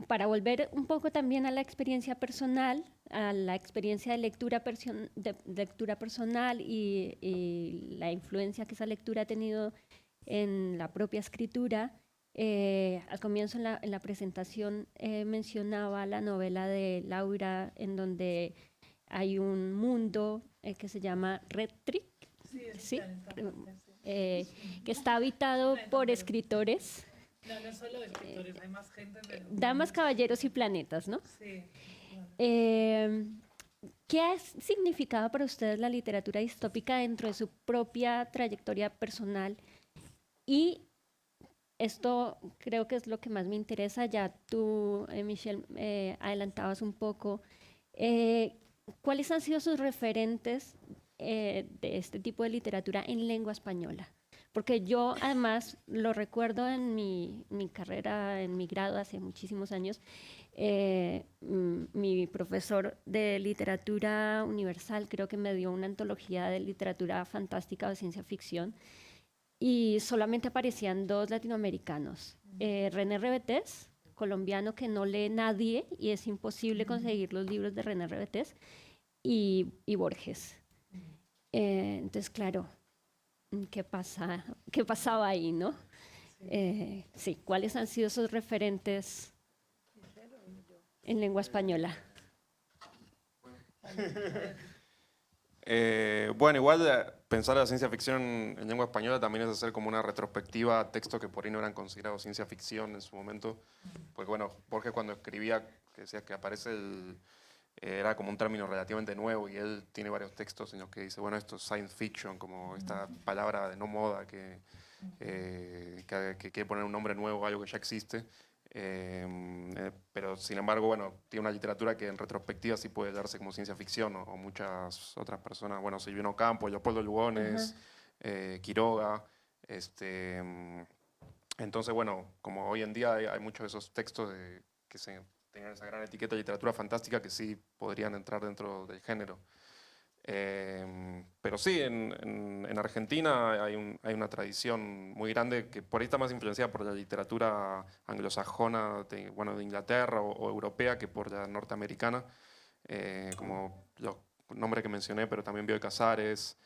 [SPEAKER 1] para volver un poco también a la experiencia personal, a la experiencia de lectura personal y la influencia que esa lectura ha tenido en la propia escritura. Al comienzo en la presentación mencionaba la novela de Laura, en donde hay un mundo que se llama Red Trick, ¿sí? Que está habitado por escritores.
[SPEAKER 2] No solo escritores, hay más gente.
[SPEAKER 1] Damas, caballeros y planetas, ¿no?
[SPEAKER 2] Sí.
[SPEAKER 1] ¿Qué ha significado para ustedes la literatura distópica dentro de su propia trayectoria personal? Y esto creo que es lo que más me interesa. Ya tú, Michelle, adelantabas un poco. ¿Cuáles han sido sus referentes de este tipo de literatura en lengua española? Porque yo además lo recuerdo en mi carrera, en mi grado hace muchísimos años. Mi profesor de literatura universal creo que me dio una antología de literatura fantástica o de ciencia ficción, y solamente aparecían 2 latinoamericanos. René Rebetés, colombiano que no lee nadie y es imposible conseguir los libros de René Rebetés, y Borges. Entonces, claro, ¿qué pasaba ahí, no? Sí, ¿cuáles han sido esos referentes en lengua española?
[SPEAKER 3] Bueno, igual pensar la ciencia ficción en lengua española también es hacer como una retrospectiva a textos que por ahí no eran considerados ciencia ficción en su momento. Porque bueno, Borges cuando escribía, que decía que aparece era como un término relativamente nuevo, y él tiene varios textos en los que dice, bueno, esto es science fiction, como esta palabra de no moda que quiere poner un nombre nuevo a algo que ya existe. Pero sin embargo, bueno, tiene una literatura que en retrospectiva sí puede darse como ciencia ficción, o muchas otras personas, bueno, Silvino Campos, Leopoldo Lugones, Quiroga. Entonces, bueno, como hoy en día hay muchos de esos textos que tenían esa gran etiqueta de literatura fantástica que sí podrían entrar dentro del género. Pero sí, en Argentina hay una tradición muy grande que por ahí está más influenciada por la literatura anglosajona de Inglaterra o europea que por la norteamericana, como nombre que mencioné, pero también Bioy Casares.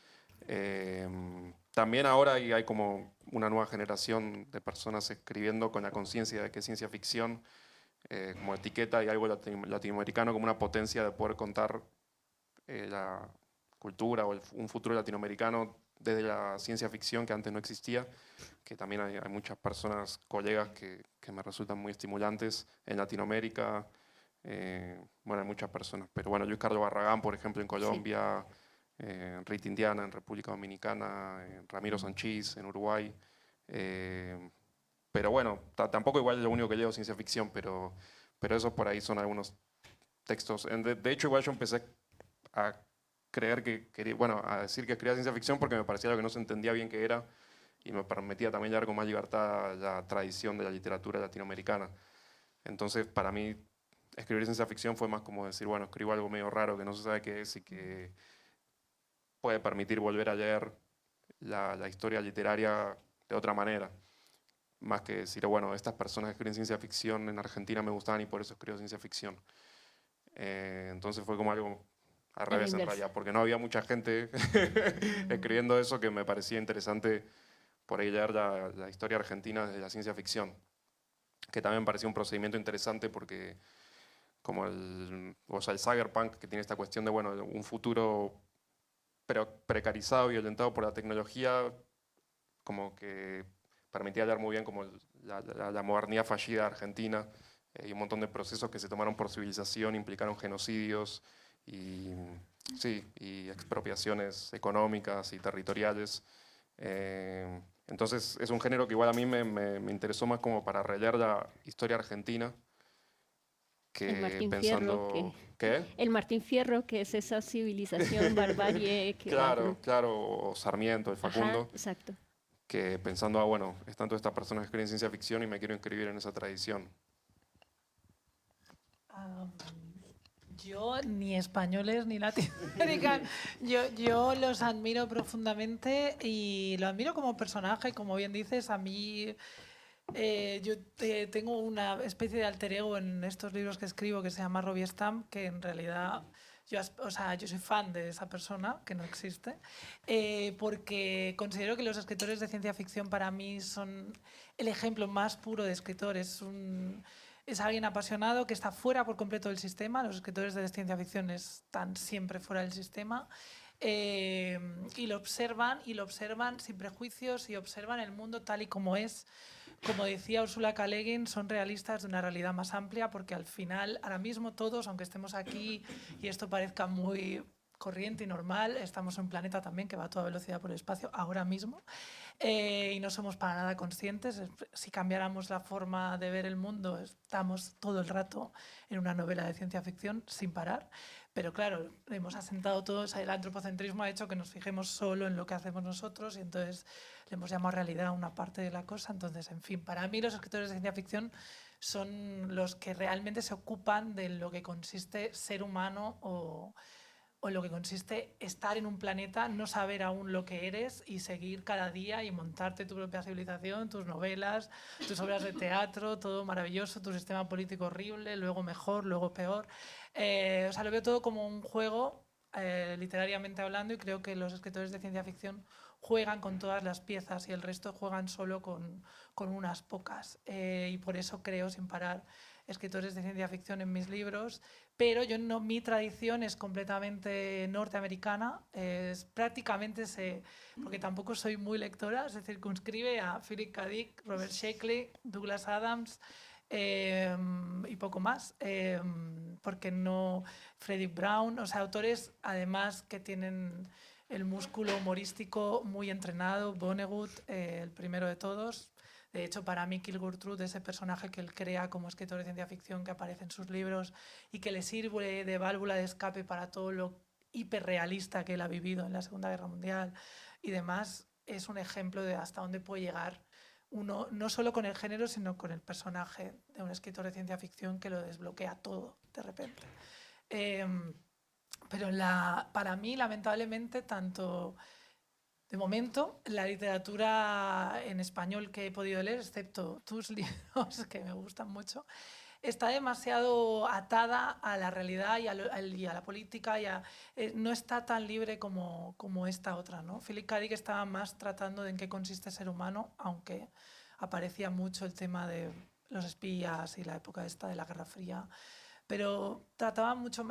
[SPEAKER 3] También ahora hay como una nueva generación de personas escribiendo con la conciencia de que es ciencia ficción, como etiqueta y algo latinoamericano, como una potencia de poder contar la cultura o un futuro latinoamericano desde la ciencia ficción que antes no existía, que también hay muchas personas, colegas que me resultan muy estimulantes en Latinoamérica. Bueno, hay muchas personas, pero bueno, Luis Carlos Barragán, por ejemplo, en Colombia, Rita Indiana en República Dominicana, Ramiro Sanchís en Uruguay. Pero bueno, tampoco igual es lo único que leo ciencia ficción, pero esos por ahí son algunos textos. De hecho, igual yo empecé a creer que quería, bueno, a decir que escribía ciencia ficción porque me parecía algo que no se entendía bien qué era y me permitía también llevar con más libertad la tradición de la literatura latinoamericana. Entonces, para mí, escribir ciencia ficción fue más como decir, bueno, escribo algo medio raro que no se sabe qué es y que puede permitir volver a leer la historia literaria de otra manera. Más que decir, bueno, estas personas que escriben ciencia ficción en Argentina me gustaban y por eso escribo ciencia ficción. Entonces fue como algo al revés en realidad, porque no había mucha gente escribiendo eso que me parecía interesante por ahí leer la historia argentina desde la ciencia ficción, que también me parecía un procedimiento interesante porque como el cyberpunk, que tiene esta cuestión de, bueno, un futuro precarizado y violentado por la tecnología, como que permitía hablar muy bien como la modernidad fallida de Argentina y un montón de procesos que se tomaron por civilización, implicaron genocidios y, sí, y expropiaciones económicas y territoriales. Entonces es un género que igual a mí me interesó más como para releer la historia argentina que
[SPEAKER 1] el Martín
[SPEAKER 3] pensando...
[SPEAKER 1] Fierro,
[SPEAKER 3] ¿Qué?
[SPEAKER 1] El Martín Fierro, que es esa civilización barbarie. Que
[SPEAKER 3] claro, claro, o Sarmiento, el Facundo.
[SPEAKER 1] Ajá, exacto.
[SPEAKER 3] Que pensando, bueno, están todas estas personas que escriben ciencia ficción y me quiero inscribir en esa tradición.
[SPEAKER 2] Yo ni españoles ni latinoamericanos. Yo los admiro profundamente y lo admiro como personaje, como bien dices. A mí yo tengo una especie de alter ego en estos libros que escribo que se llama Robbie Stamp, que en realidad yo soy fan de esa persona, que no existe, porque considero que los escritores de ciencia ficción para mí son el ejemplo más puro de escritores. Es alguien apasionado que está fuera por completo del sistema. Los escritores de ciencia ficción están siempre fuera del sistema. Y lo observan sin prejuicios y observan el mundo tal y como es. Como decía Ursula K. Le Guin, son realistas de una realidad más amplia porque al final, ahora mismo todos, aunque estemos aquí y esto parezca muy corriente y normal, estamos en un planeta también que va a toda velocidad por el espacio ahora mismo y no somos para nada conscientes. Si cambiáramos la forma de ver el mundo, estamos todo el rato en una novela de ciencia ficción sin parar. Pero claro, hemos asentado todos, el antropocentrismo ha hecho que nos fijemos solo en lo que hacemos nosotros y entonces le hemos llamado realidad a una parte de la cosa. Entonces, en fin, para mí los escritores de ciencia ficción son los que realmente se ocupan de lo que consiste ser humano o lo que consiste estar en un planeta, no saber aún lo que eres y seguir cada día y montarte tu propia civilización, tus novelas, tus obras de teatro, todo maravilloso, tu sistema político horrible, luego mejor, luego peor. O sea, lo veo todo como un juego, literariamente hablando, y creo que los escritores de ciencia ficción juegan con todas las piezas y el resto juegan solo con unas pocas. Y por eso creo, sin parar, escritores de ciencia ficción en mis libros, pero mi tradición es completamente norteamericana, es prácticamente, porque tampoco soy muy lectora, se circunscribe a Philip K. Dick, Robert Sheckley, Douglas Adams y poco más, porque no Fredric Brown, o sea, autores además que tienen el músculo humorístico muy entrenado, Vonnegut, el primero de todos. De hecho, para mí, Kilgore Trout, ese personaje que él crea como escritor de ciencia ficción que aparece en sus libros y que le sirve de válvula de escape para todo lo hiperrealista que él ha vivido en la Segunda Guerra Mundial y demás, es un ejemplo de hasta dónde puede llegar uno, no solo con el género, sino con el personaje de un escritor de ciencia ficción que lo desbloquea todo de repente. Pero para mí, lamentablemente, tanto... De momento, la literatura en español que he podido leer, excepto tus libros, que me gustan mucho, está demasiado atada a la realidad y a la política, no está tan libre como esta otra, ¿no? Philip K. Dick estaba más tratando de en qué consiste ser humano, aunque aparecía mucho el tema de los espías y la época esta de la Guerra Fría, pero estaban mucho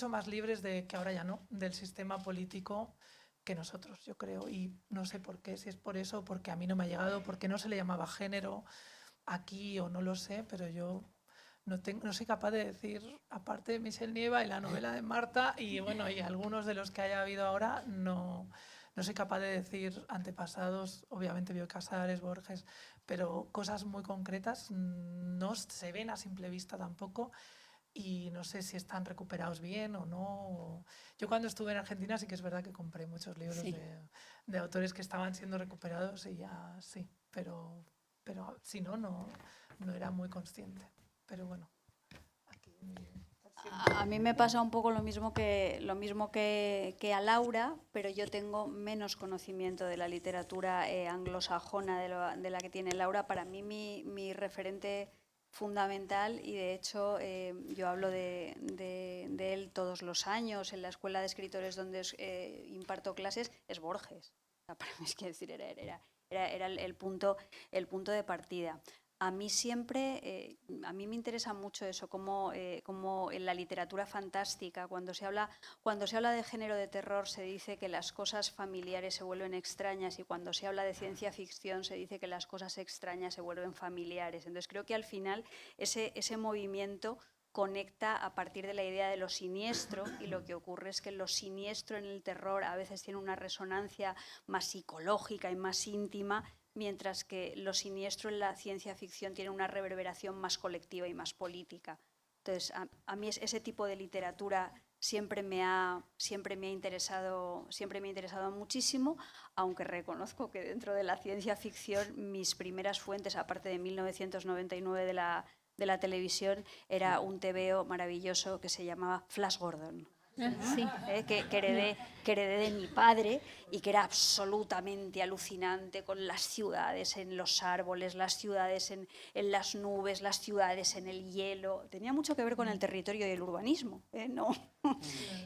[SPEAKER 2] más libres que ahora ya no, del sistema político que nosotros, yo creo, y no sé por qué, si es por eso, porque a mí no me ha llegado, porque no se le llamaba género aquí o no lo sé, pero yo no soy capaz de decir, aparte de Michelle Nieva y la novela de Marta, y bueno, y algunos de los que haya habido ahora, no soy capaz de decir antepasados, obviamente Bioy Casares, Borges, pero cosas muy concretas no se ven a simple vista tampoco, y no sé si están recuperados bien o no. Yo cuando estuve en Argentina sí que es verdad que compré muchos libros de autores que estaban siendo recuperados y ya sí, pero si no era muy consciente. Pero bueno, aquí...
[SPEAKER 4] A mí me pasa un poco lo mismo que a Laura, pero yo tengo menos conocimiento de la literatura anglosajona de la que tiene Laura. Para mí mi referente fundamental, y de hecho yo hablo de él todos los años en la escuela de escritores donde imparto clases, es Borges. Para mí es que decir, era el punto de partida. A mí siempre, a mí me interesa mucho eso, como en la literatura fantástica, cuando se habla de género de terror se dice que las cosas familiares se vuelven extrañas, y cuando se habla de ciencia ficción se dice que las cosas extrañas se vuelven familiares. Entonces creo que al final ese movimiento conecta a partir de la idea de lo siniestro, y lo que ocurre es que lo siniestro en el terror a veces tiene una resonancia más psicológica y más íntima, mientras que lo siniestro en la ciencia ficción tiene una reverberación más colectiva y más política. Entonces, a mí ese tipo de literatura siempre me ha interesado muchísimo, aunque reconozco que dentro de la ciencia ficción mis primeras fuentes, aparte de 1999 de la televisión, era un TVO maravilloso que se llamaba Flash Gordon.
[SPEAKER 1] Sí.
[SPEAKER 4] Que heredé de mi padre, y que era absolutamente alucinante, con las ciudades en los árboles, las ciudades en las nubes, las ciudades en el hielo. Tenía mucho que ver con el territorio y el urbanismo, ¿no?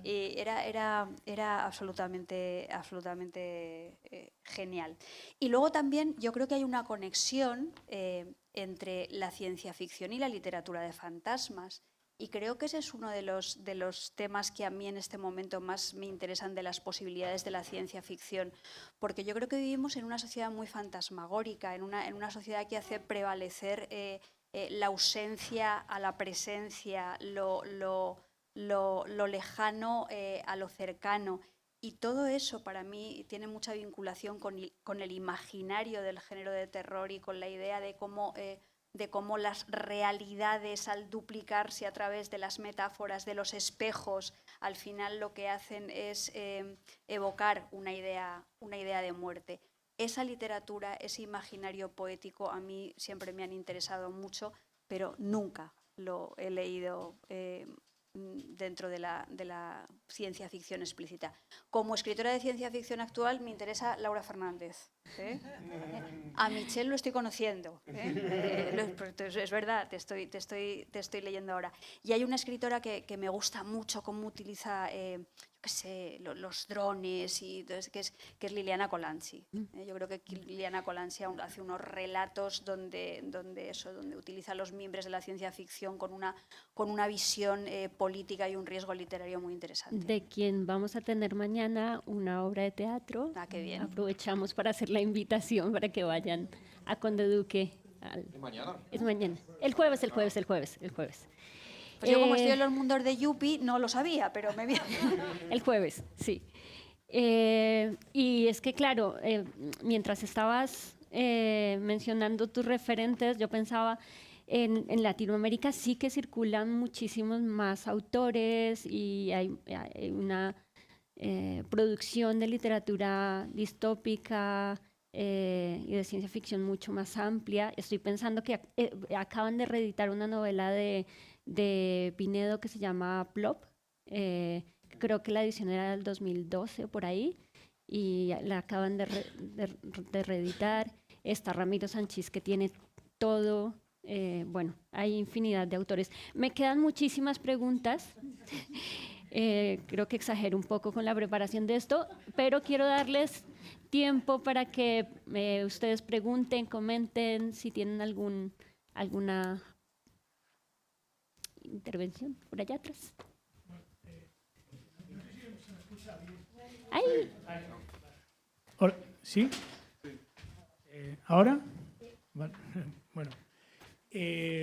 [SPEAKER 4] Y era absolutamente genial. Y luego también yo creo que hay una conexión entre la ciencia ficción y la literatura de fantasmas. Y creo que ese es uno de los temas que a mí en este momento más me interesan de las posibilidades de la ciencia ficción, porque yo creo que vivimos en una sociedad muy fantasmagórica, en una sociedad que hace prevalecer la ausencia a la presencia, lo lejano a lo cercano. Y todo eso para mí tiene mucha vinculación con el imaginario del género de terror, y con la idea de cómo las realidades, al duplicarse a través de las metáforas, de los espejos, al final lo que hacen es evocar una idea de muerte. Esa literatura, ese imaginario poético a mí siempre me han interesado mucho, pero nunca lo he leído dentro de la ciencia ficción explícita. Como escritora de ciencia ficción actual me interesa Laura Fernández. A Michelle lo estoy conociendo. Es verdad, te estoy leyendo ahora. Y hay una escritora que me gusta mucho cómo utiliza los drones, y que es Liliana Colanzi. Yo creo que Liliana Colanzi hace unos relatos donde utiliza los mimbres de la ciencia ficción con una visión política y un riesgo literario muy interesante.
[SPEAKER 1] De quien vamos a tener mañana una obra de teatro.
[SPEAKER 4] Qué bien.
[SPEAKER 1] Aprovechamos para hacer la invitación para que vayan a Conde Duque.
[SPEAKER 3] ¿Es mañana?
[SPEAKER 1] Es mañana. El jueves.
[SPEAKER 4] Pues yo, como estoy en los mundos de Yupi, no lo sabía, pero me viene.
[SPEAKER 1] El jueves, sí. Y es que, claro, mientras estabas mencionando tus referentes, yo pensaba, en Latinoamérica sí que circulan muchísimos más autores, y hay una producción de literatura distópica y de ciencia ficción mucho más amplia. Estoy pensando que acaban de reeditar una novela de Pinedo que se llama Plop. Creo que la edición era del 2012 o por ahí, y la acaban de reeditar. Está Ramiro Sanchís, que tiene todo Bueno, hay infinidad de autores. Me quedan muchísimas preguntas. Creo que exagero un poco con la preparación de esto, pero quiero darles tiempo para que ustedes pregunten, comenten si tienen alguna intervención por allá atrás. ¡Ay!
[SPEAKER 5] Hola, ¿sí? ¿Ahora? Vale.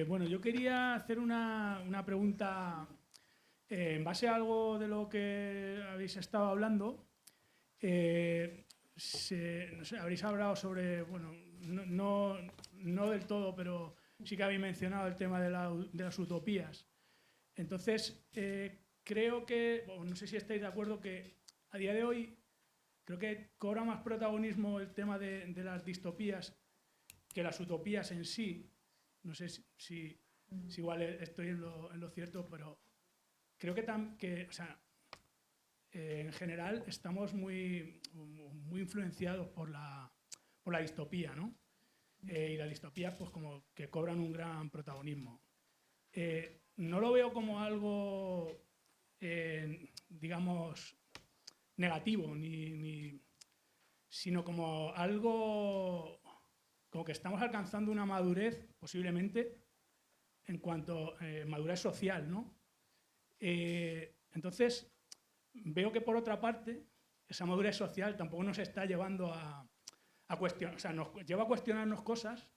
[SPEAKER 5] Bueno, yo quería hacer una pregunta en base a algo de lo que habéis estado hablando. No sé, habréis hablado sobre, bueno, no del todo, pero sí que habéis mencionado el tema de las utopías. Entonces, creo que, bueno, no sé si estáis de acuerdo que a día de hoy creo que cobra más protagonismo el tema de las distopías que las utopías en sí. No sé si igual estoy en lo cierto, pero creo que o sea, en general estamos muy influenciados por la distopía, ¿no? Y las distopías pues como que cobran un gran protagonismo. No lo veo como algo, digamos, negativo, sino como algo como que estamos alcanzando una madurez, posiblemente, en cuanto a madurez social, ¿no? Entonces, veo que por otra parte, esa madurez social tampoco nos está llevando a cuestionar, o sea, nos lleva a cuestionarnos cosas,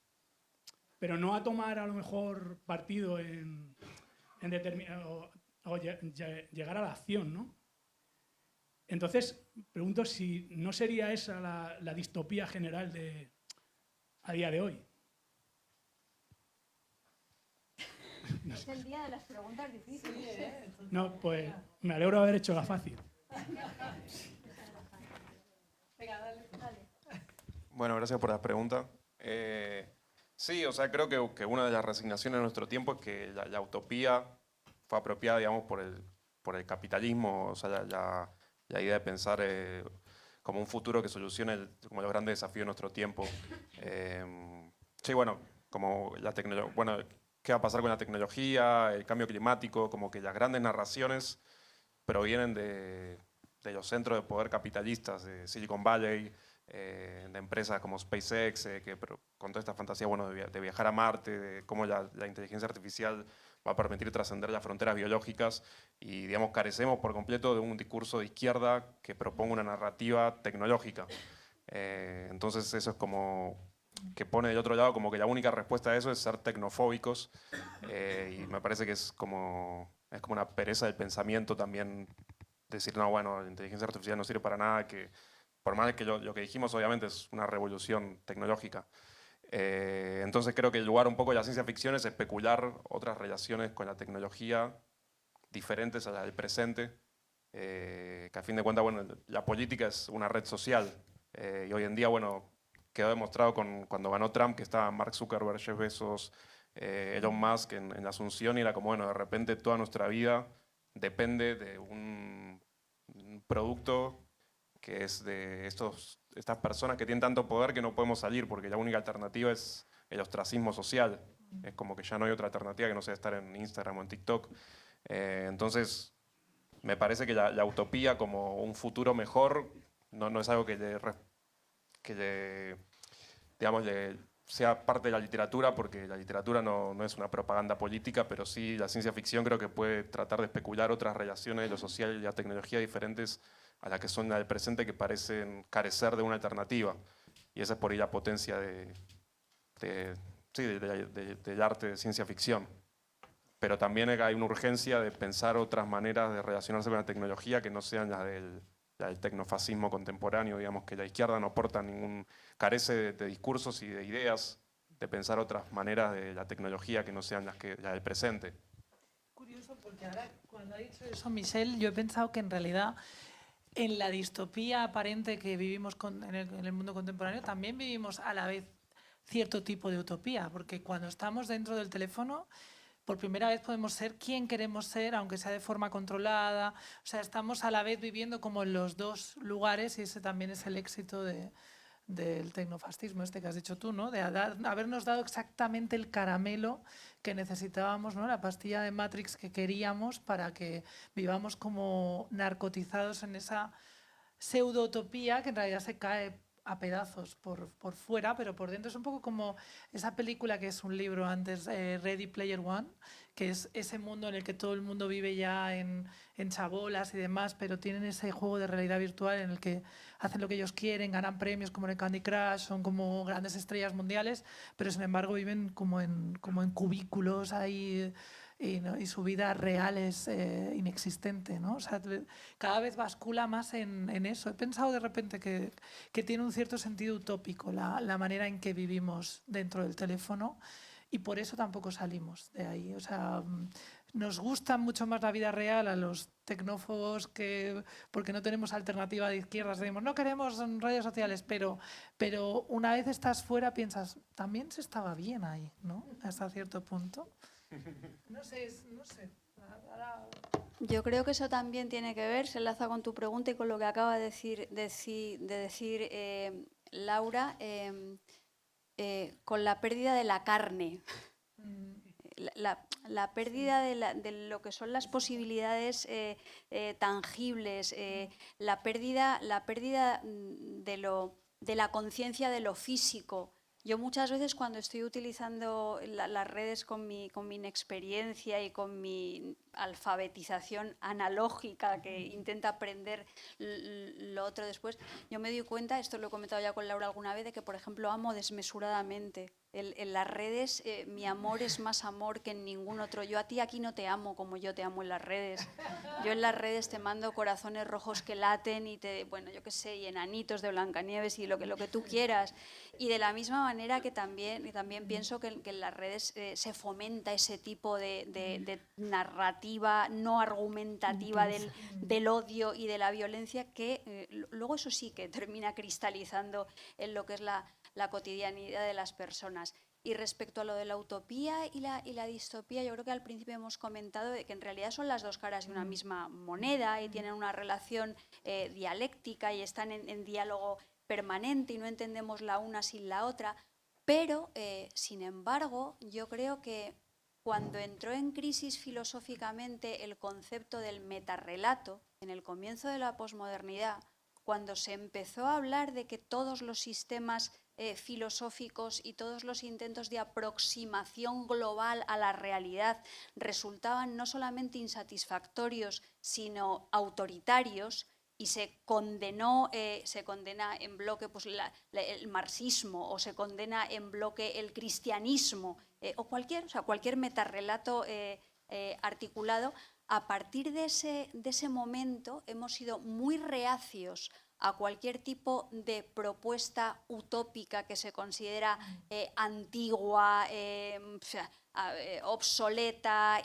[SPEAKER 5] pero no a tomar a lo mejor partido en determinado, o llegar a la acción, ¿no? Entonces, pregunto si no sería esa la distopía general a día de hoy.
[SPEAKER 4] No sé. Es el día de las preguntas difíciles.
[SPEAKER 5] No, pues me alegro de haber hecho la fácil.
[SPEAKER 3] Bueno, gracias por la pregunta. Sí, o sea, creo que una de las resignaciones de nuestro tiempo es que la utopía fue apropiada, digamos, por el capitalismo, o sea, la idea de pensar como un futuro que solucione como los grandes desafíos de nuestro tiempo. Sí, bueno, como la tecnología, bueno, qué va a pasar con la tecnología, el cambio climático, como que las grandes narraciones provienen de los centros de poder capitalistas de Silicon Valley, de empresas como SpaceX, con toda esta fantasía, bueno, de viajar a Marte, de cómo la inteligencia artificial va a permitir trascender las fronteras biológicas, y digamos carecemos por completo de un discurso de izquierda que proponga una narrativa tecnológica. Entonces eso es como que pone del otro lado como que la única respuesta a eso es ser tecnofóbicos, y me parece que es como una pereza del pensamiento también decir, no, bueno, la inteligencia artificial no sirve para nada, que por más que lo que dijimos obviamente es una revolución tecnológica. Entonces creo que el lugar un poco de la ciencia ficción es especular otras relaciones con la tecnología diferentes a las del presente, que a fin de cuentas, bueno, la política es una red social, y hoy en día, bueno, quedó demostrado cuando ganó Trump que estaba Mark Zuckerberg, Jeff Bezos, Elon Musk en la Asunción, y era como, bueno, de repente toda nuestra vida depende de un producto que es de estas personas que tienen tanto poder que no podemos salir porque la única alternativa es el ostracismo social. Es como que ya no hay otra alternativa que no sea estar en Instagram o en TikTok. Entonces, me parece que la utopía como un futuro mejor no es algo digamos, sea parte de la literatura, porque la literatura no es una propaganda política, pero sí la ciencia ficción creo que puede tratar de especular otras relaciones de lo social y la tecnología diferentes a las que son la del presente, que parecen carecer de una alternativa. Y esa es por ahí la potencia del arte de ciencia ficción. Pero también hay una urgencia de pensar otras maneras de relacionarse con la tecnología que no sean las del tecnofascismo contemporáneo, digamos, que la izquierda no aporta carece de discursos y de ideas de pensar otras maneras de la tecnología que no sean las del presente.
[SPEAKER 2] Curioso, porque ahora cuando ha dicho eso Michelle, yo he pensado que en realidad en la distopía aparente que vivimos en el mundo contemporáneo también vivimos a la vez cierto tipo de utopía, porque cuando estamos dentro del teléfono, por primera vez podemos ser quien queremos ser, aunque sea de forma controlada. O sea, estamos a la vez viviendo como en los dos lugares, y ese también es el éxito de del tecnofascismo este que has dicho tú, ¿no? De habernos dado exactamente el caramelo que necesitábamos, ¿no? La pastilla de Matrix que queríamos para que vivamos como narcotizados en esa pseudo-utopía que en realidad se cae a pedazos por fuera, pero por dentro es un poco como esa película que es un libro antes, Ready Player One, que es ese mundo en el que todo el mundo vive ya en chabolas y demás, pero tienen ese juego de realidad virtual en el que hacen lo que ellos quieren, ganan premios como en el Candy Crush, son como grandes estrellas mundiales, pero sin embargo viven como en cubículos ahí. Y su vida real es inexistente, ¿no? O sea, cada vez bascula más en eso. He pensado de repente que tiene un cierto sentido utópico la manera en que vivimos dentro del teléfono y por eso tampoco salimos de ahí. O sea, nos gusta mucho más la vida real a los tecnófobos porque no tenemos alternativa de izquierdas. Decimos, no queremos redes sociales, pero una vez estás fuera piensas, también se estaba bien ahí, ¿no? Hasta cierto punto. No sé. Ahora...
[SPEAKER 4] Yo creo que eso también tiene que ver, se enlaza con tu pregunta y con lo que acaba de decir Laura, con la pérdida de la carne. La pérdida de lo que son las posibilidades tangibles, la pérdida de la conciencia de lo físico. Yo muchas veces cuando estoy utilizando las redes con mi inexperiencia y con mi alfabetización analógica que intenta aprender lo otro después, yo me doy cuenta, esto lo he comentado ya con Laura alguna vez, de que por ejemplo amo desmesuradamente. En las redes mi amor es más amor que en ningún otro. Yo a ti aquí no te amo como yo te amo en las redes. Yo en las redes te mando corazones rojos que laten y yo qué sé, y enanitos de Blancanieves y lo que tú quieras. Y de la misma manera que también pienso que en las redes se fomenta ese tipo de narrativa no argumentativa del odio y de la violencia que luego eso sí que termina cristalizando en lo que es la cotidianidad de las personas. Y respecto a lo de la utopía y la distopía, yo creo que al principio hemos comentado que en realidad son las dos caras de una misma moneda y tienen una relación dialéctica y están en diálogo permanente y no entendemos la una sin la otra, pero sin embargo yo creo que cuando entró en crisis filosóficamente el concepto del metarrelato en el comienzo de la posmodernidad, cuando se empezó a hablar de que todos los sistemas filosóficos y todos los intentos de aproximación global a la realidad resultaban no solamente insatisfactorios, sino autoritarios, y se condena en bloque pues, el marxismo o se condena en bloque el cristianismo o cualquier metarrelato articulado, a partir de ese momento hemos sido muy reacios a cualquier tipo de propuesta utópica que se considera antigua, obsoleta,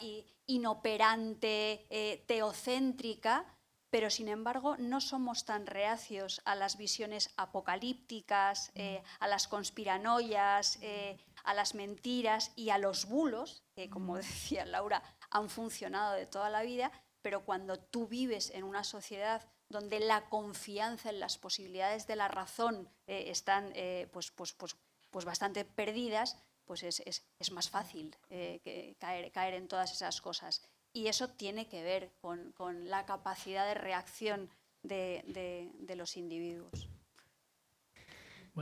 [SPEAKER 4] inoperante, teocéntrica, pero sin embargo no somos tan reacios a las visiones apocalípticas, a las conspiranoias, a las mentiras y a los bulos, que como decía Laura, han funcionado de toda la vida, pero cuando tú vives en una sociedad donde la confianza en las posibilidades de la razón están pues bastante perdidas, pues es más fácil caer en todas esas cosas. Y eso tiene que ver con la capacidad de reacción de los individuos.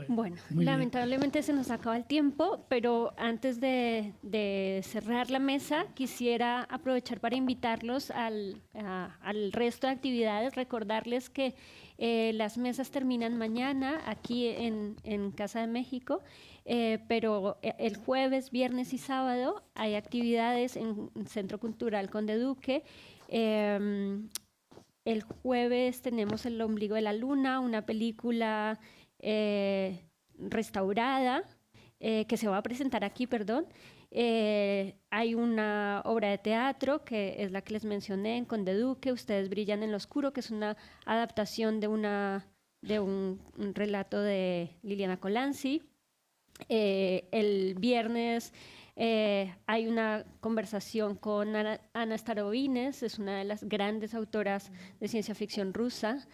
[SPEAKER 1] Bueno, lamentablemente se nos acaba el tiempo, pero antes de cerrar la mesa, quisiera aprovechar para invitarlos al resto de actividades, recordarles que las mesas terminan mañana aquí en Casa de México, pero el jueves, viernes y sábado hay actividades en Centro Cultural Conde Duque. El jueves tenemos El ombligo de la luna, una película restaurada que se va a presentar aquí, perdón. Hay una obra de teatro que es la que les mencioné en Conde Duque, Ustedes brillan en lo oscuro, que es una adaptación de un relato de Liliana Colanzi. El viernes hay una conversación con Ana Starobines, es una de las grandes autoras de ciencia ficción rusa.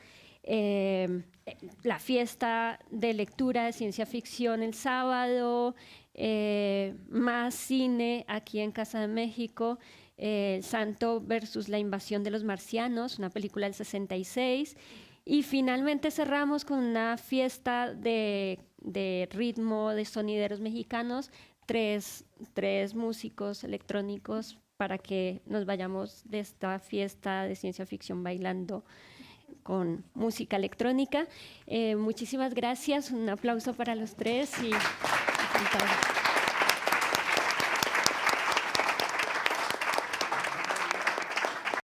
[SPEAKER 1] la fiesta de lectura de ciencia ficción el sábado, más cine aquí en Casa de México, El Santo versus la invasión de los marcianos, una película del 66. Y finalmente cerramos con una fiesta de ritmo, de sonideros mexicanos, tres músicos electrónicos para que nos vayamos de esta fiesta de ciencia ficción bailando con música electrónica. Muchísimas gracias, un aplauso para los tres y...